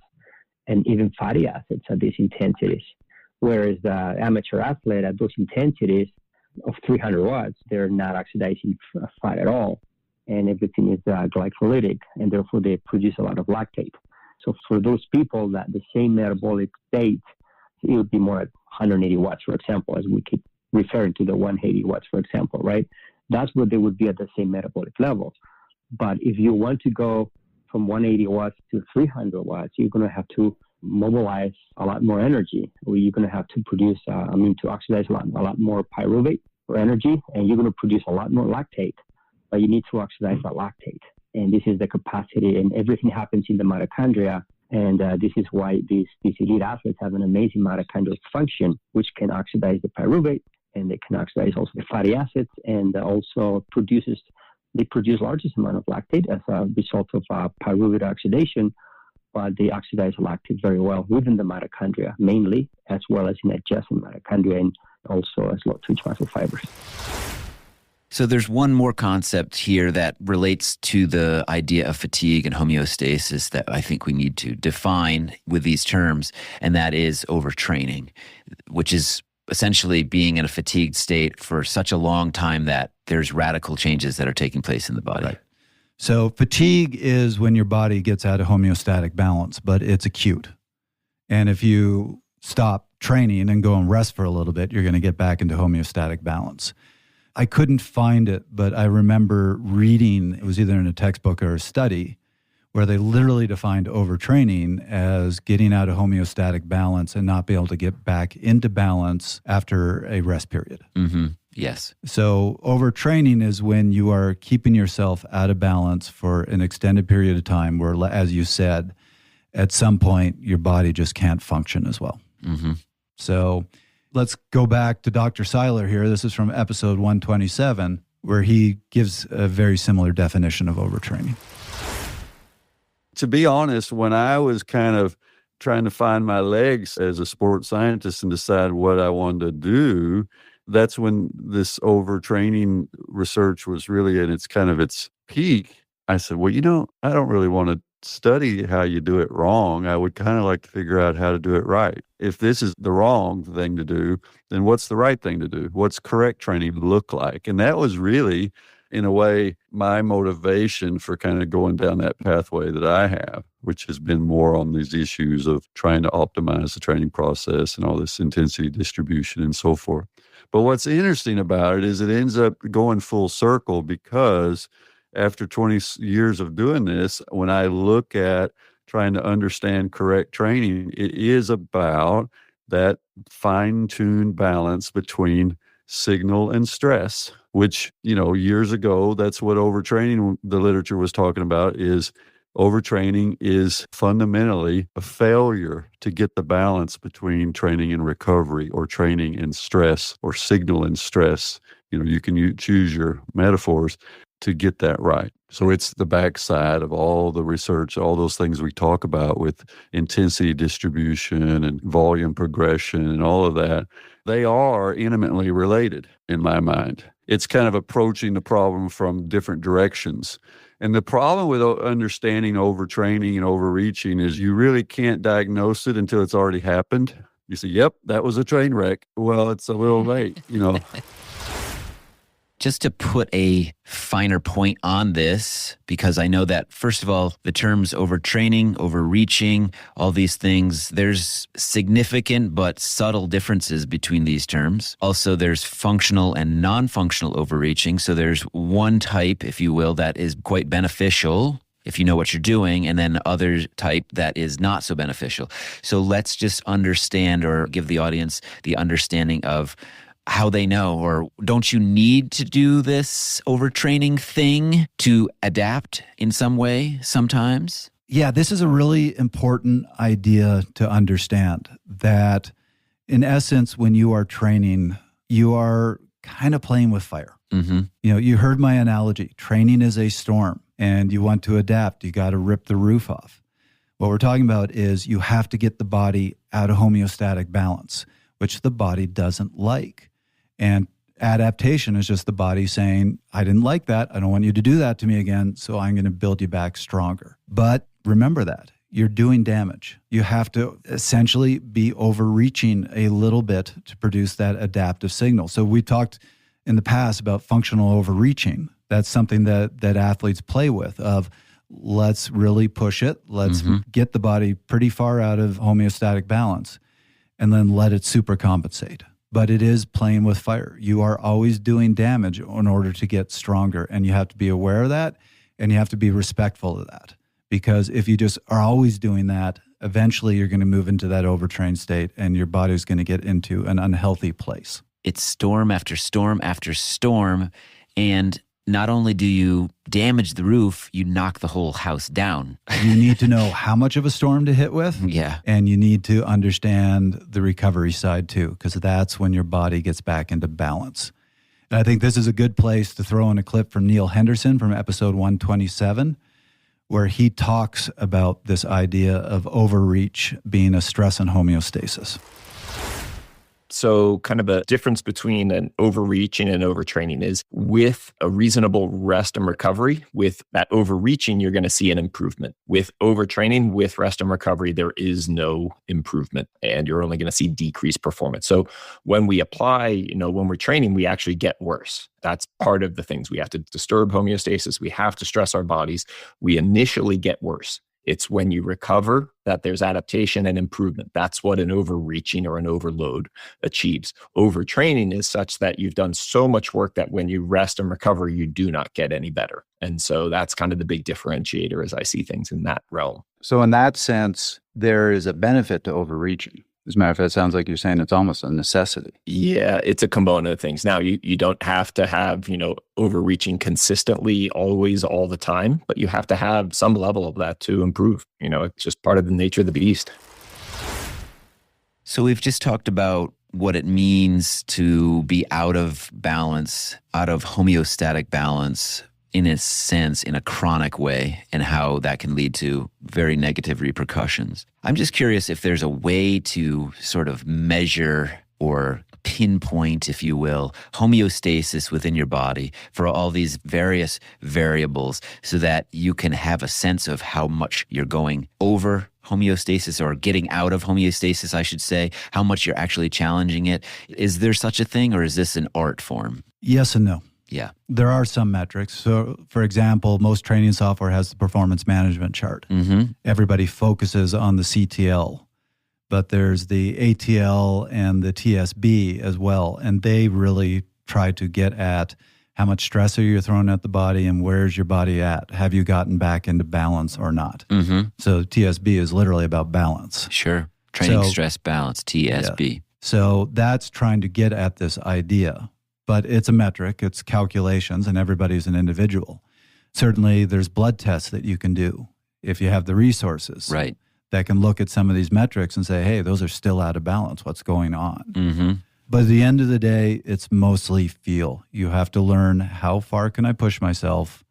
and even fatty acids at these intensities. Whereas the amateur athlete at those intensities of 300 watts, they're not oxidizing fat at all. And everything is glycolytic, and therefore they produce a lot of lactate. So for those people that the same metabolic state, it would be more at 180 watts, for example, as we keep referring to the 180 watts, for example, right? That's where they would be at the same metabolic level. But if you want to go from 180 watts to 300 watts, you're going to have to mobilize a lot more energy, or you're going to have to produce, to oxidize a lot more pyruvate for energy, and you're going to produce a lot more lactate. But you need to oxidize that lactate. And this is the capacity, and everything happens in the mitochondria. And this is why these elite athletes have an amazing mitochondrial function, which can oxidize the pyruvate, and they can oxidize also the fatty acids, and also they produce largest amount of lactate as a result of pyruvate oxidation. But they oxidize lactate very well within the mitochondria, mainly, as well as in adjacent mitochondria, and also as low-twitch muscle fibers. So there's one more concept here that relates to the idea of fatigue and homeostasis that I think we need to define with these terms, and that is overtraining, which is essentially being in a fatigued state for such a long time that there's radical changes that are taking place in the body. Right. So fatigue is when your body gets out of homeostatic balance, but it's acute. And if you stop training and go and rest for a little bit, you're going to get back into homeostatic balance. I couldn't find it, but I remember reading, it was either in a textbook or a study, where they literally defined overtraining as getting out of homeostatic balance and not be able to get back into balance after a rest period. Yes. So overtraining is when you are keeping yourself out of balance for an extended period of time where, as you said, at some point your body just can't function as well. So let's go back to Dr. Seiler here. This is from episode 127, where he gives a very similar definition of overtraining. To be honest, when I was kind of trying to find my legs as a sports scientist and decide what I wanted to do, that's when this overtraining research was really at its peak. I said, well, I don't really want to study how you do it wrong. I would kind of like to figure out how to do it right. If this is the wrong thing to do, then what's the right thing to do? What's correct training look like? And that was really, in a way, my motivation for kind of going down that pathway that I have, which has been more on these issues of trying to optimize the training process and all this intensity distribution and so forth. But what's interesting about it is it ends up going full circle, because after 20 years of doing this, when I look at trying to understand correct training, it is about that fine-tuned balance between signal and stress, which, years ago, that's what overtraining, the literature was talking about, is overtraining is fundamentally a failure to get the balance between training and recovery, or training and stress, or signal and stress. You can choose your metaphors to get that right. So it's the backside of all the research, all those things we talk about with intensity distribution and volume progression and all of that. They are intimately related in my mind. It's kind of approaching the problem from different directions. And the problem with understanding overtraining and overreaching is you really can't diagnose it until it's already happened. You say, yep, that was a train wreck. Well, it's a little late, Just to put a finer point on this, because I know that, first of all, the terms overtraining, overreaching, all these things, there's significant but subtle differences between these terms. Also, there's functional and non-functional overreaching. So there's one type, if you will, that is quite beneficial if you know what you're doing, and then other type that is not so beneficial. So let's just understand, or give the audience the understanding of how they know, or don't you need to do this overtraining thing to adapt in some way sometimes? Yeah, this is a really important idea to understand, that in essence, when you are training, you are kind of playing with fire. Mm-hmm. You heard my analogy. Training is a storm, and you want to adapt. You got to rip the roof off. What we're talking about is you have to get the body out of homeostatic balance, which the body doesn't like. And adaptation is just the body saying, I didn't like that. I don't want you to do that to me again, so I'm going to build you back stronger. But remember that. You're doing damage. You have to essentially be overreaching a little bit to produce that adaptive signal. So we talked in the past about functional overreaching. That's something that athletes play with, of let's really push it. Let's get the body pretty far out of homeostatic balance, and then let it supercompensate. But it is playing with fire. You are always doing damage in order to get stronger. And you have to be aware of that, and you have to be respectful of that. Because if you just are always doing that, eventually you're going to move into that overtrained state, and your body's going to get into an unhealthy place. It's storm after storm after storm. And not only do you damage the roof, you knock the whole house down. You need to know how much of a storm to hit with. Yeah. And you need to understand the recovery side too, because that's when your body gets back into balance. And I think this is a good place to throw in a clip from Neil Henderson from episode 127, where he talks about this idea of overreach being a stress on homeostasis. So kind of a difference between an overreaching and overtraining is, with a reasonable rest and recovery, with that overreaching, you're going to see an improvement. With overtraining, with rest and recovery, there is no improvement, and you're only going to see decreased performance. So when we apply, when we're training, we actually get worse. That's part of the things. We have to disturb homeostasis. We have to stress our bodies. We initially get worse. It's when you recover that there's adaptation and improvement. That's what an overreaching or an overload achieves. Overtraining is such that you've done so much work that when you rest and recover, you do not get any better. And so that's kind of the big differentiator as I see things in that realm. So in that sense, there is a benefit to overreaching. As a matter of fact, it sounds like you're saying it's almost a necessity. Yeah, it's a component of things. Now, you don't have to have, overreaching consistently, always, all the time, but you have to have some level of that to improve. It's just part of the nature of the beast. So we've just talked about what it means to be out of balance, out of homeostatic balance, in a sense, in a chronic way, and how that can lead to very negative repercussions. I'm just curious if there's a way to sort of measure or pinpoint, if you will, homeostasis within your body for all these various variables, so that you can have a sense of how much you're going over homeostasis, or getting out of homeostasis, I should say, how much you're actually challenging it. Is there such a thing, or is this an art form? Yes and no. Yeah. There are some metrics. So, for example, most training software has the performance management chart. Mm-hmm. Everybody focuses on the CTL, but there's the ATL and the TSB as well. And they really try to get at how much stress are you throwing at the body, and where's your body at? Have you gotten back into balance or not? Mm-hmm. So TSB is literally about balance. Sure. Training, stress, balance, TSB. Yeah. So that's trying to get at this idea. but it's a metric, it's calculations, and everybody's an individual. Certainly, there's blood tests that you can do if you have the resources. Right. That can look at some of these metrics and say, hey, those are still out of balance. What's going on? Mm-hmm. But at the end of the day, it's mostly feel. You have to learn how far can I push myself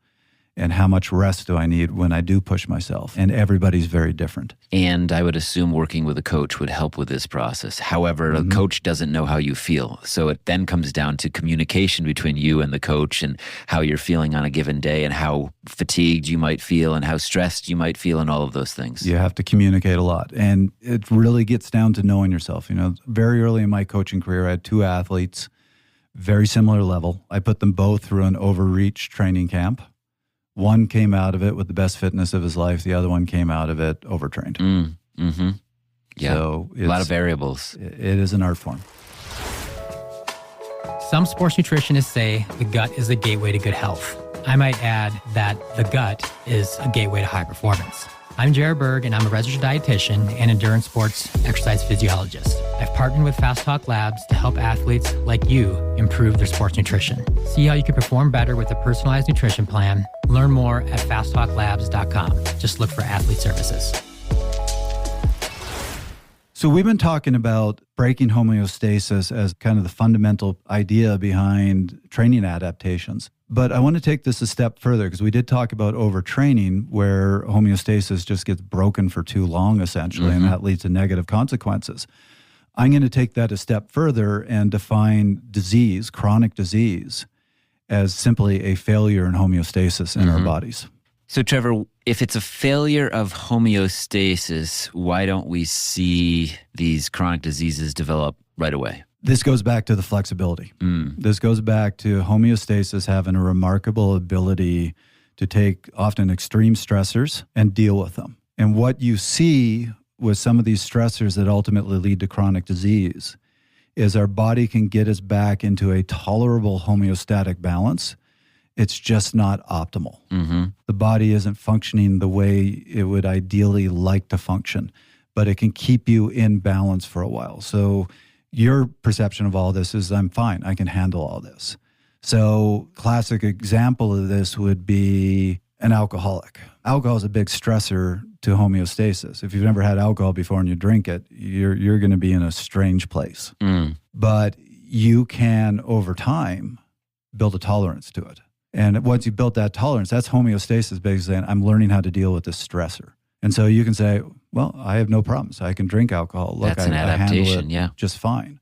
and how much rest do I need when I do push myself. And everybody's very different. And I would assume working with a coach would help with this process. However, a coach doesn't know how you feel. So it then comes down to communication between you and the coach and how you're feeling on a given day and how fatigued you might feel and how stressed you might feel and all of those things. You have to communicate a lot. And it really gets down to knowing yourself. You know, very early in my coaching career, I had 2 athletes, very similar level. I put them both through an overreach training camp. One came out of it with the best fitness of his life. The other one came out of it overtrained. Mm-hmm. Yeah, so a lot of variables. It is an art form. Some sports nutritionists say the gut is the gateway to good health. I might add that the gut is a gateway to high performance. I'm Jared Berg, and I'm a registered dietitian and endurance sports exercise physiologist. I've partnered with Fast Talk Labs to help athletes like you improve their sports nutrition. See how you can perform better with a personalized nutrition plan. Learn more at fasttalklabs.com. Just look for athlete services. So we've been talking about breaking homeostasis as kind of the fundamental idea behind training adaptations. But I want to take this a step further because we did talk about overtraining where homeostasis just gets broken for too long, essentially, and that leads to negative consequences. I'm going to take that a step further and define disease, chronic disease, as simply a failure in homeostasis in our bodies. So, Trevor, if it's a failure of homeostasis, why don't we see these chronic diseases develop right away? This goes back to the flexibility. This goes back to homeostasis having a remarkable ability to take often extreme stressors and deal with them. And what you see with some of these stressors that ultimately lead to chronic disease is our body can get us back into a tolerable homeostatic balance. It's just not optimal. The body isn't functioning the way it would ideally like to function, but it can keep you in balance for a while. So your perception of all this is, I'm fine, I can handle all this. So classic example of this would be an alcoholic. Alcohol is a big stressor to homeostasis. If you've never had alcohol before and you drink it, you're going to be in a strange place. But you can, over time, build a tolerance to it. And once you've built that tolerance, that's homeostasis, basically saying, I'm learning how to deal with this stressor. And so you can say, well, I have no problems. I can drink alcohol. Look, That's an adaptation, I handle it just fine.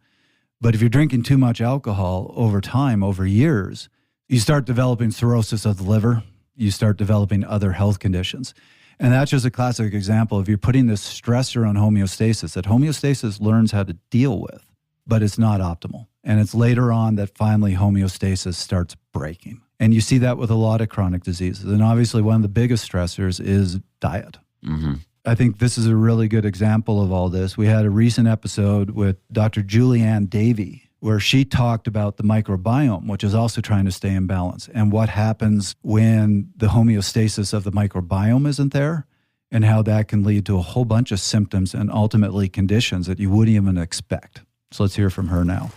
But if you're drinking too much alcohol over time, over years, you start developing cirrhosis of the liver. You start developing other health conditions. And that's just a classic example of you're putting this stressor on homeostasis that homeostasis learns how to deal with, but it's not optimal. And it's later on that finally homeostasis starts breaking. And you see that with a lot of chronic diseases. And obviously one of the biggest stressors is diet. I think this is a really good example of all this. We had a recent episode with Dr. Julianne Davey, where she talked about the microbiome, which is also trying to stay in balance, and what happens when the homeostasis of the microbiome isn't there, and how that can lead to a whole bunch of symptoms and ultimately conditions that you wouldn't even expect. So let's hear from her now.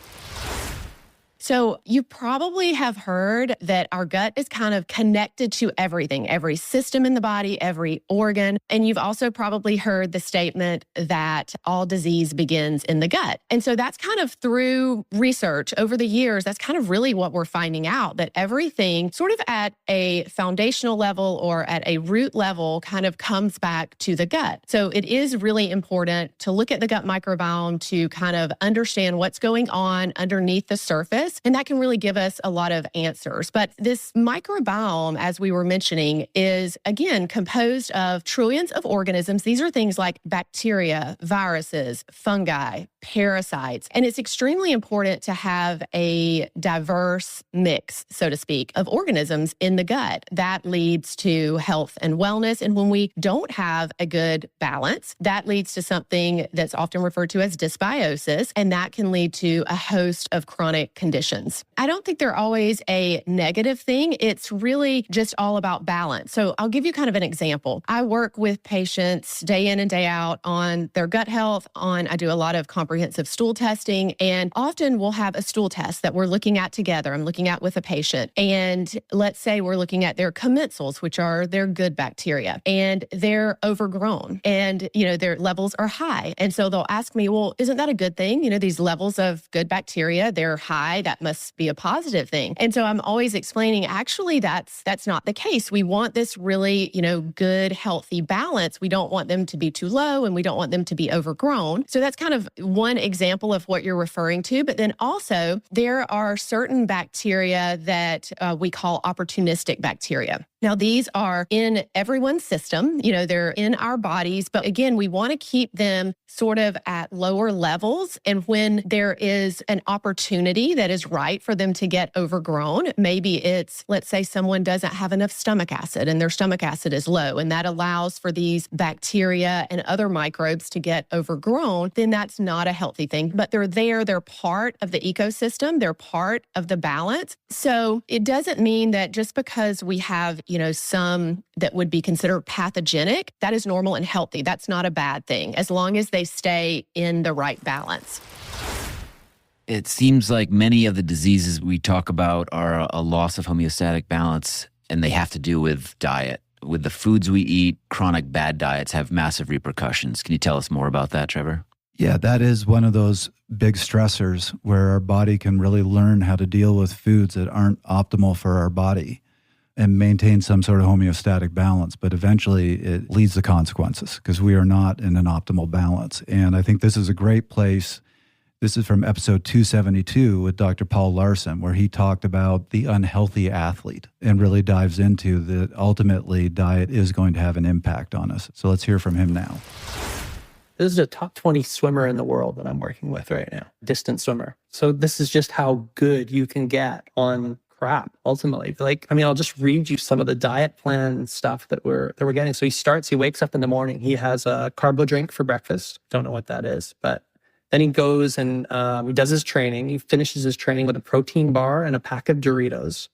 So you probably have heard that our gut is kind of connected to everything, every system in the body, every organ. And you've also probably heard the statement that all disease begins in the gut. And so that's kind of through research over the years, that's kind of really what we're finding out, that everything sort of at a foundational level or at a root level kind of comes back to the gut. So it is really important to look at the gut microbiome to kind of understand what's going on underneath the surface. And that can really give us a lot of answers. But this microbiome, as we were mentioning, is, again, composed of trillions of organisms. These are things like bacteria, viruses, fungi, parasites. And it's extremely important to have a diverse mix, so to speak, of organisms in the gut. That leads to health and wellness. And when we don't have a good balance, that leads to something that's often referred to as dysbiosis. And that can lead to a host of chronic conditions. I don't think they're always a negative thing. It's really just all about balance. So I'll give you kind of an example. I work with patients day in and day out on their gut health. I do a lot of comprehensive comprehensive stool testing. And often we'll have a stool test that we're looking at together. I'm looking at with a patient. And let's say we're looking at their commensals, which are their good bacteria, and they're overgrown and, their levels are high. And so they'll ask me, well, isn't that a good thing? These levels of good bacteria, they're high. That must be a positive thing. And so I'm always explaining, actually, that's not the case. We want this really, good, healthy balance. We don't want them to be too low and we don't want them to be overgrown. So that's kind of one example of what you're referring to. But then also there are certain bacteria that we call opportunistic bacteria. Now, these are in everyone's system, they're in our bodies, but again, we want to keep them sort of at lower levels. And when there is an opportunity that is right for them to get overgrown, maybe it's, let's say someone doesn't have enough stomach acid and their stomach acid is low, and that allows for these bacteria and other microbes to get overgrown, then that's not a healthy thing. But they're part of the ecosystem, they're part of the balance. So it doesn't mean that just because we have, some that would be considered pathogenic, that is normal and healthy. That's not a bad thing, as long as they stay in the right balance. It seems like many of the diseases we talk about are a loss of homeostatic balance, and they have to do with diet. With the foods we eat, chronic bad diets have massive repercussions. Can you tell us more about that, Trevor? Yeah, that is one of those big stressors where our body can really learn how to deal with foods that aren't optimal for our body and maintain some sort of homeostatic balance. But eventually it leads to consequences because we are not in an optimal balance. And I think this is a great place. This is from episode 272 with Dr. Paul Larson, where he talked about the unhealthy athlete and really dives into that ultimately diet is going to have an impact on us. So let's hear from him now. This is a top 20 swimmer in the world that I'm working with right now, distance swimmer. So this is just how good you can get on crap, ultimately. I'll just read you some of the diet plan stuff that we're getting. So he wakes up in the morning, he has a carbo drink for breakfast. Don't know what that is, but then he goes and he does his training. He finishes his training with a protein bar and a pack of Doritos.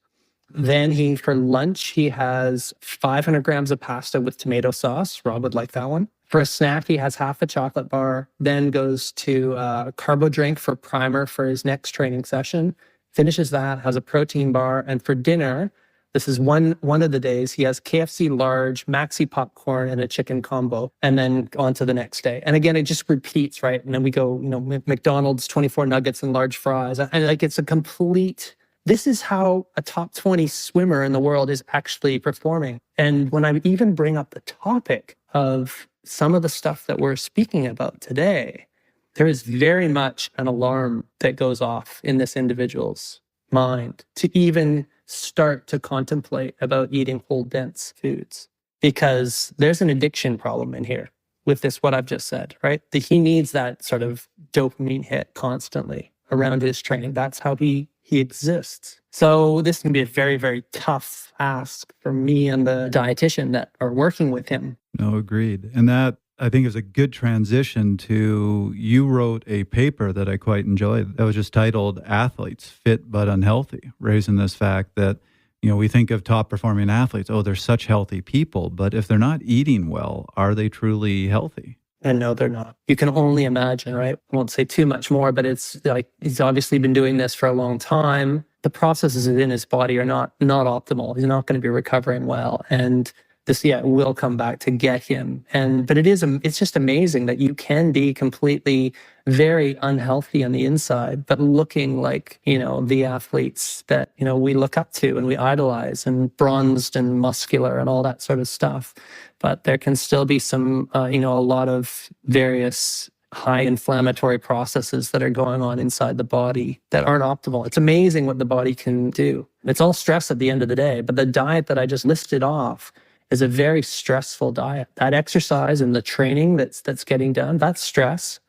Then for lunch, he has 500 grams of pasta with tomato sauce. Rob would like that one. For a snack, he has half a chocolate bar, then goes to a carbo drink for primer for his next training session, finishes that, has a protein bar, and for dinner, this is one of the days, he has KFC large, maxi popcorn, and a chicken combo, and then on to the next day. And again, it just repeats, right? And then we go, McDonald's, 24 nuggets and large fries. And it's a complete... This is how a top 20 swimmer in the world is actually performing. And when I even bring up the topic of some of the stuff that we're speaking about today, there is very much an alarm that goes off in this individual's mind to even start to contemplate about eating whole, dense foods, because there's an addiction problem in here with this, what I've just said, right? That he needs that sort of dopamine hit constantly around his training. That's how he exists. So this can be a very, very tough ask for me and the dietitian that are working with him. No, agreed. And that, I think, is a good transition to, you wrote a paper that I quite enjoyed that was just titled Athletes Fit But Unhealthy, raising this fact that, we think of top performing athletes, they're such healthy people, but if they're not eating well, are they truly healthy? And no, they're not. You can only imagine, right? I won't say too much more, but it's like he's obviously been doing this for a long time. The processes in his body are not optimal. He's not going to be recovering well. And this, will come back to get him. But it's just amazing that you can be completely very unhealthy on the inside, but looking like, the athletes that, we look up to and we idolize, and bronzed and muscular and all that sort of stuff. But there can still be some, a lot of various high inflammatory processes that are going on inside the body that aren't optimal. It's amazing what the body can do. It's all stress at the end of the day, but the diet that I just listed off is a very stressful diet. That exercise and the training that's getting done, that's stress,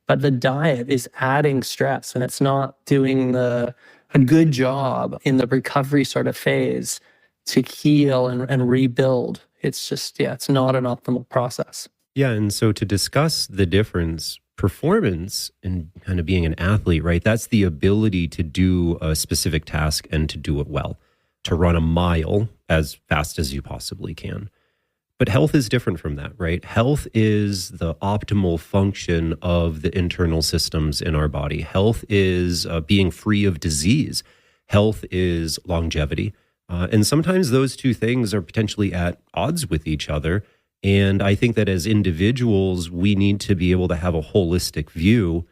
but the diet is adding stress, and it's not doing a good job in the recovery sort of phase to heal and rebuild. It's just, it's not an optimal process. Yeah, and so to discuss the difference, performance and kind of being an athlete, right? That's the ability to do a specific task and to do it well, to run a mile as fast as you possibly can. But health is different from that, right? Health is the optimal function of the internal systems in our body. Health is being free of disease. Health is longevity. And sometimes those two things are potentially at odds with each other. And I think that as individuals, we need to be able to have a holistic view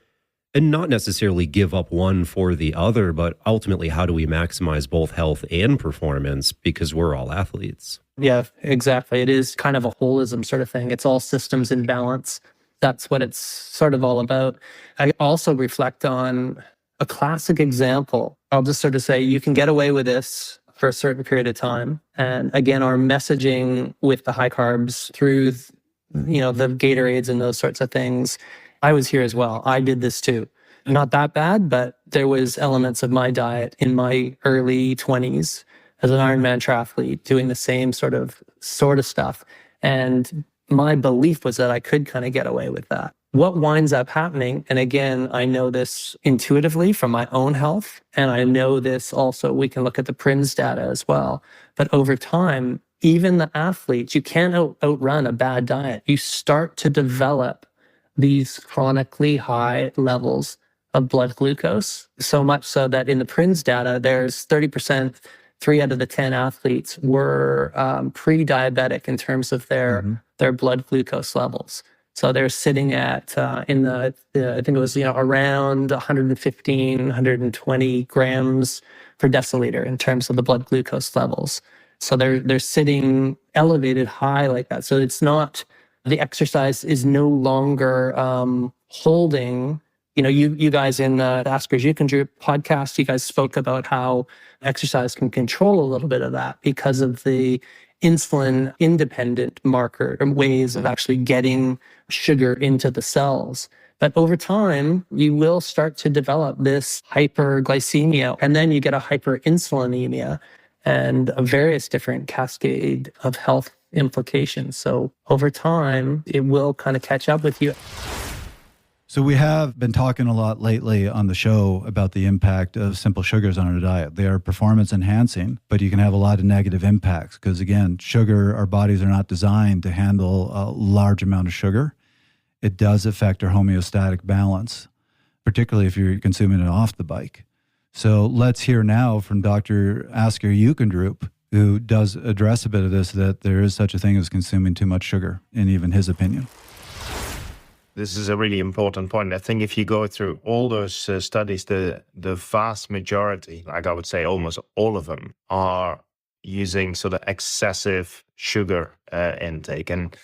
and not necessarily give up one for the other, but ultimately, how do we maximize both health and performance, because we're all athletes? Yeah, exactly. It is kind of a holism sort of thing. It's all systems in balance. That's what it's sort of all about. I also reflect on a classic example. I'll just sort of say, you can get away with this for a certain period of time. And again, our messaging with the high carbs through, the Gatorades and those sorts of things, I was here as well. I did this too. Not that bad, but there was elements of my diet in my early 20s as an Ironman triathlete doing the same sort of stuff. And my belief was that I could kind of get away with that. What winds up happening, and again, I know this intuitively from my own health, and I know this also, we can look at the PRINS data as well, but over time, even the athletes, you can't outrun a bad diet. You start to develop these chronically high levels of blood glucose, so much so that in the PRINS data, there's 30%, 3 out of the 10 athletes were pre-diabetic in terms of their blood glucose levels. So they're sitting at, I think it was, around 115, 120 grams per deciliter in terms of the blood glucose levels. So they're sitting elevated high like that. So it's not, the exercise is no longer holding. You guys in the Asperger's You Can Droop podcast, you guys spoke about how exercise can control a little bit of that because of the insulin independent marker or ways of actually getting sugar into the cells. But over time, you will start to develop this hyperglycemia, and then you get a hyperinsulinemia and a various different cascade of health implications. So over time, it will kind of catch up with you. So we have been talking a lot lately on the show about the impact of simple sugars on our diet. They are performance enhancing, but you can have a lot of negative impacts because, again, sugar, our bodies are not designed to handle a large amount of sugar. It does affect our homeostatic balance, particularly if you're consuming it off the bike. So let's hear now from Dr. Asker Eukendrup, who does address a bit of this, that there is such a thing as consuming too much sugar, in even his opinion. This is a really important point. I think if you go through all those studies, the vast majority, like I would say almost all of them, are using sort of excessive sugar intake. And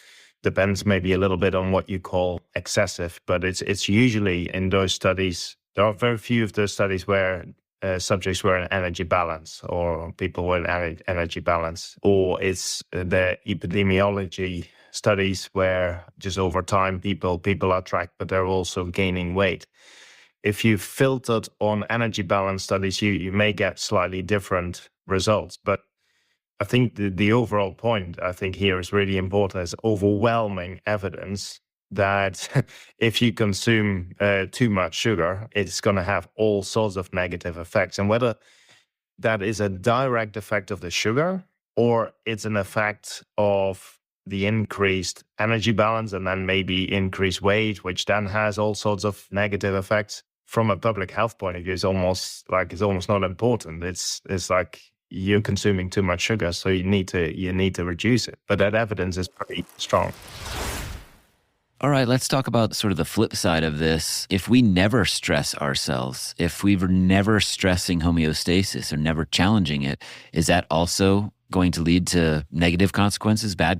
depends maybe a little bit on what you call excessive, but it's usually in those studies, there are very few of those studies where subjects were in energy balance or people were in energy balance, or it's the epidemiology studies where just over time people are tracked, but they're also gaining weight. If you filtered on energy balance studies, you may get slightly different results. But I think the overall point, I think here is really important, is overwhelming evidence that if you consume too much sugar, it's going to have all sorts of negative effects. And whether that is a direct effect of the sugar or it's an effect of the increased energy balance and then maybe increased weight, which then has all sorts of negative effects. From a public health point of view, it's almost not important. It's like you're consuming too much sugar, so you need to reduce it. But that evidence is pretty strong. All right, let's talk about sort of the flip side of this. If we never stress ourselves, if we were never stressing homeostasis or never challenging it, is that also going to lead to negative consequences, bad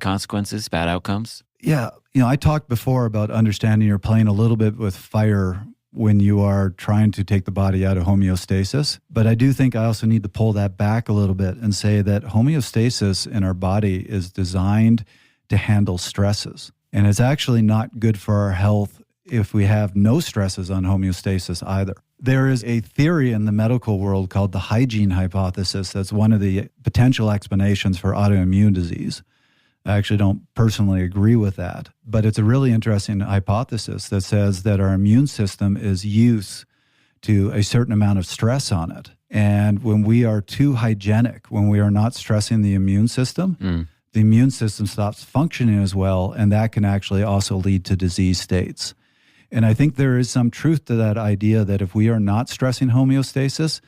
outcomes? Yeah. I talked before about understanding you're playing a little bit with fire when you are trying to take the body out of homeostasis. But I do think I also need to pull that back a little bit and say that homeostasis in our body is designed to handle stresses. And it's actually not good for our health if we have no stresses on homeostasis either. There is a theory in the medical world called the hygiene hypothesis. That's one of the potential explanations for autoimmune disease. I actually don't personally agree with that, but it's a really interesting hypothesis that says that our immune system is used to a certain amount of stress on it. And when we are too hygienic, when we are not stressing the immune system, the immune system stops functioning as well, and that can actually also lead to disease states. And I think there is some truth to that idea that if we are not stressing homeostasis,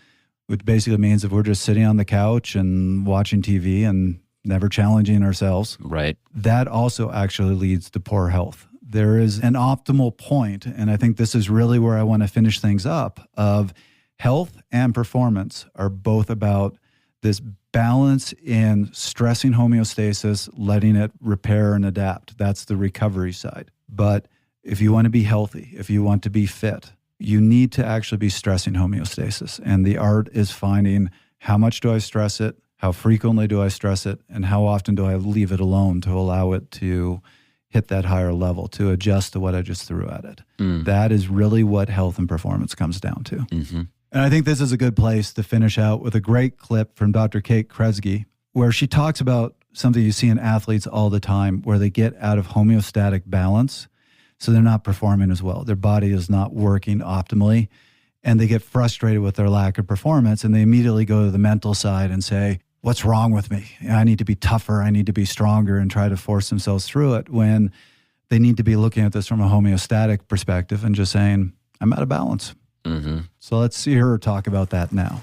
which basically means if we're just sitting on the couch and watching TV and never challenging ourselves, right, that also actually leads to poor health. There is an optimal point, and I think this is really where I want to finish things up, of health and performance are both about this balance in stressing homeostasis, letting it repair and adapt. That's the recovery side. But if you want to be healthy, if you want to be fit, you need to actually be stressing homeostasis. And the art is finding how much do I stress it, how frequently do I stress it, and how often do I leave it alone to allow it to hit that higher level, to adjust to what I just threw at it. That is really what health and performance comes down to. Mm-hmm. And I think this is a good place to finish out with a great clip from Dr. Kate Kresge, where she talks about something you see in athletes all the time, where they get out of homeostatic balance, so they're not performing as well. Their body is not working optimally, and they get frustrated with their lack of performance, and they immediately go to the mental side and say, what's wrong with me? I need to be tougher. I need to be stronger, and try to force themselves through it, when they need to be looking at this from a homeostatic perspective and just saying, I'm out of balance. Mm-hmm. So let's see her talk about that now.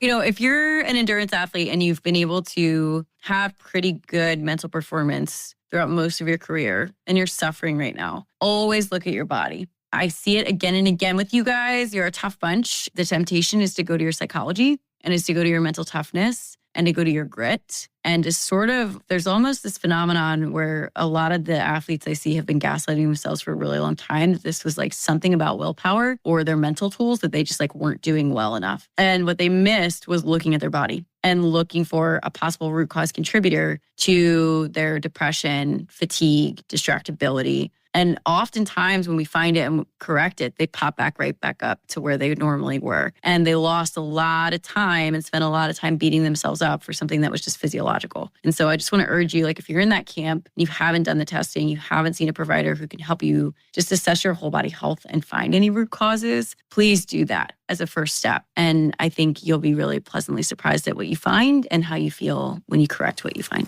You know, if you're an endurance athlete and you've been able to have pretty good mental performance throughout most of your career and you're suffering right now, always look at your body. I see it again and again with you guys. You're a tough bunch. The temptation is to go to your psychology and is to go to your mental toughness and to go to your grit. And to sort of, there's almost this phenomenon where a lot of the athletes I see have been gaslighting themselves for a really long time. That this was like something about willpower or their mental tools that they just like weren't doing well enough. And what they missed was looking at their body and looking for a possible root cause contributor to their depression, fatigue, distractibility. And oftentimes when we find it and correct it, they pop right back up to where they normally were. And they lost a lot of time and spent a lot of time beating themselves up for something that was just physiological. And so I just want to urge you, like if you're in that camp, you haven't done the testing, you haven't seen a provider who can help you just assess your whole body health and find any root causes, please do that as a first step. And I think you'll be really pleasantly surprised at what you find and how you feel when you correct what you find.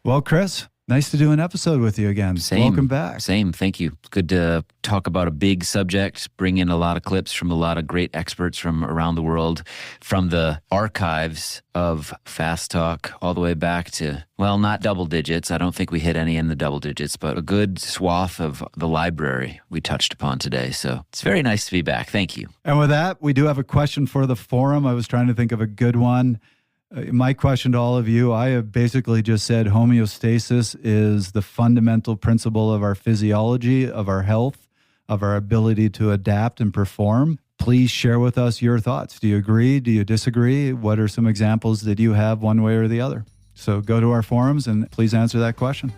Well, Chris, nice to do an episode with you again. Welcome back. Same. Thank you. Good to talk about a big subject, bring in a lot of clips from a lot of great experts from around the world, from the archives of Fast Talk all the way back to, well, not double digits. I don't think we hit any in the double digits, but a good swath of the library we touched upon today. So it's very nice to be back. Thank you. And with that, we do have a question for the forum. I was trying to think of a good one. My question to all of you, I have basically just said homeostasis is the fundamental principle of our physiology, of our health, of our ability to adapt and perform. Please share with us your thoughts. Do you agree? Do you disagree? What are some examples that you have one way or the other? So go to our forums and please answer that question.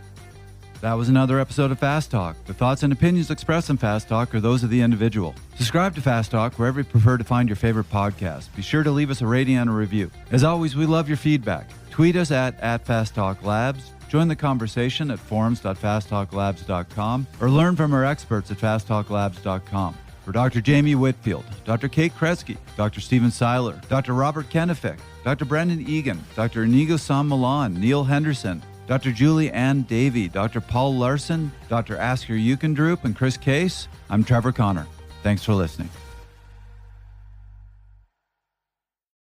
That was another episode of Fast Talk. The thoughts and opinions expressed in Fast Talk are those of the individual. Subscribe to Fast Talk wherever you prefer to find your favorite podcast. Be sure to leave us a rating and a review. As always, we love your feedback. Tweet us at Fast Talk Labs. Join the conversation at forums.fasttalklabs.com or learn from our experts at fasttalklabs.com. For Dr. Jamie Whitfield, Dr. Kate Kresge, Dr. Stephen Seiler, Dr. Robert Kennefic, Dr. Brendan Egan, Dr. Inigo San Milan, Neil Henderson, Dr. Julie Ann Davey, Dr. Paul Larson, Dr. Asker Eukendrup, and Chris Case, I'm Trevor Connor. Thanks for listening.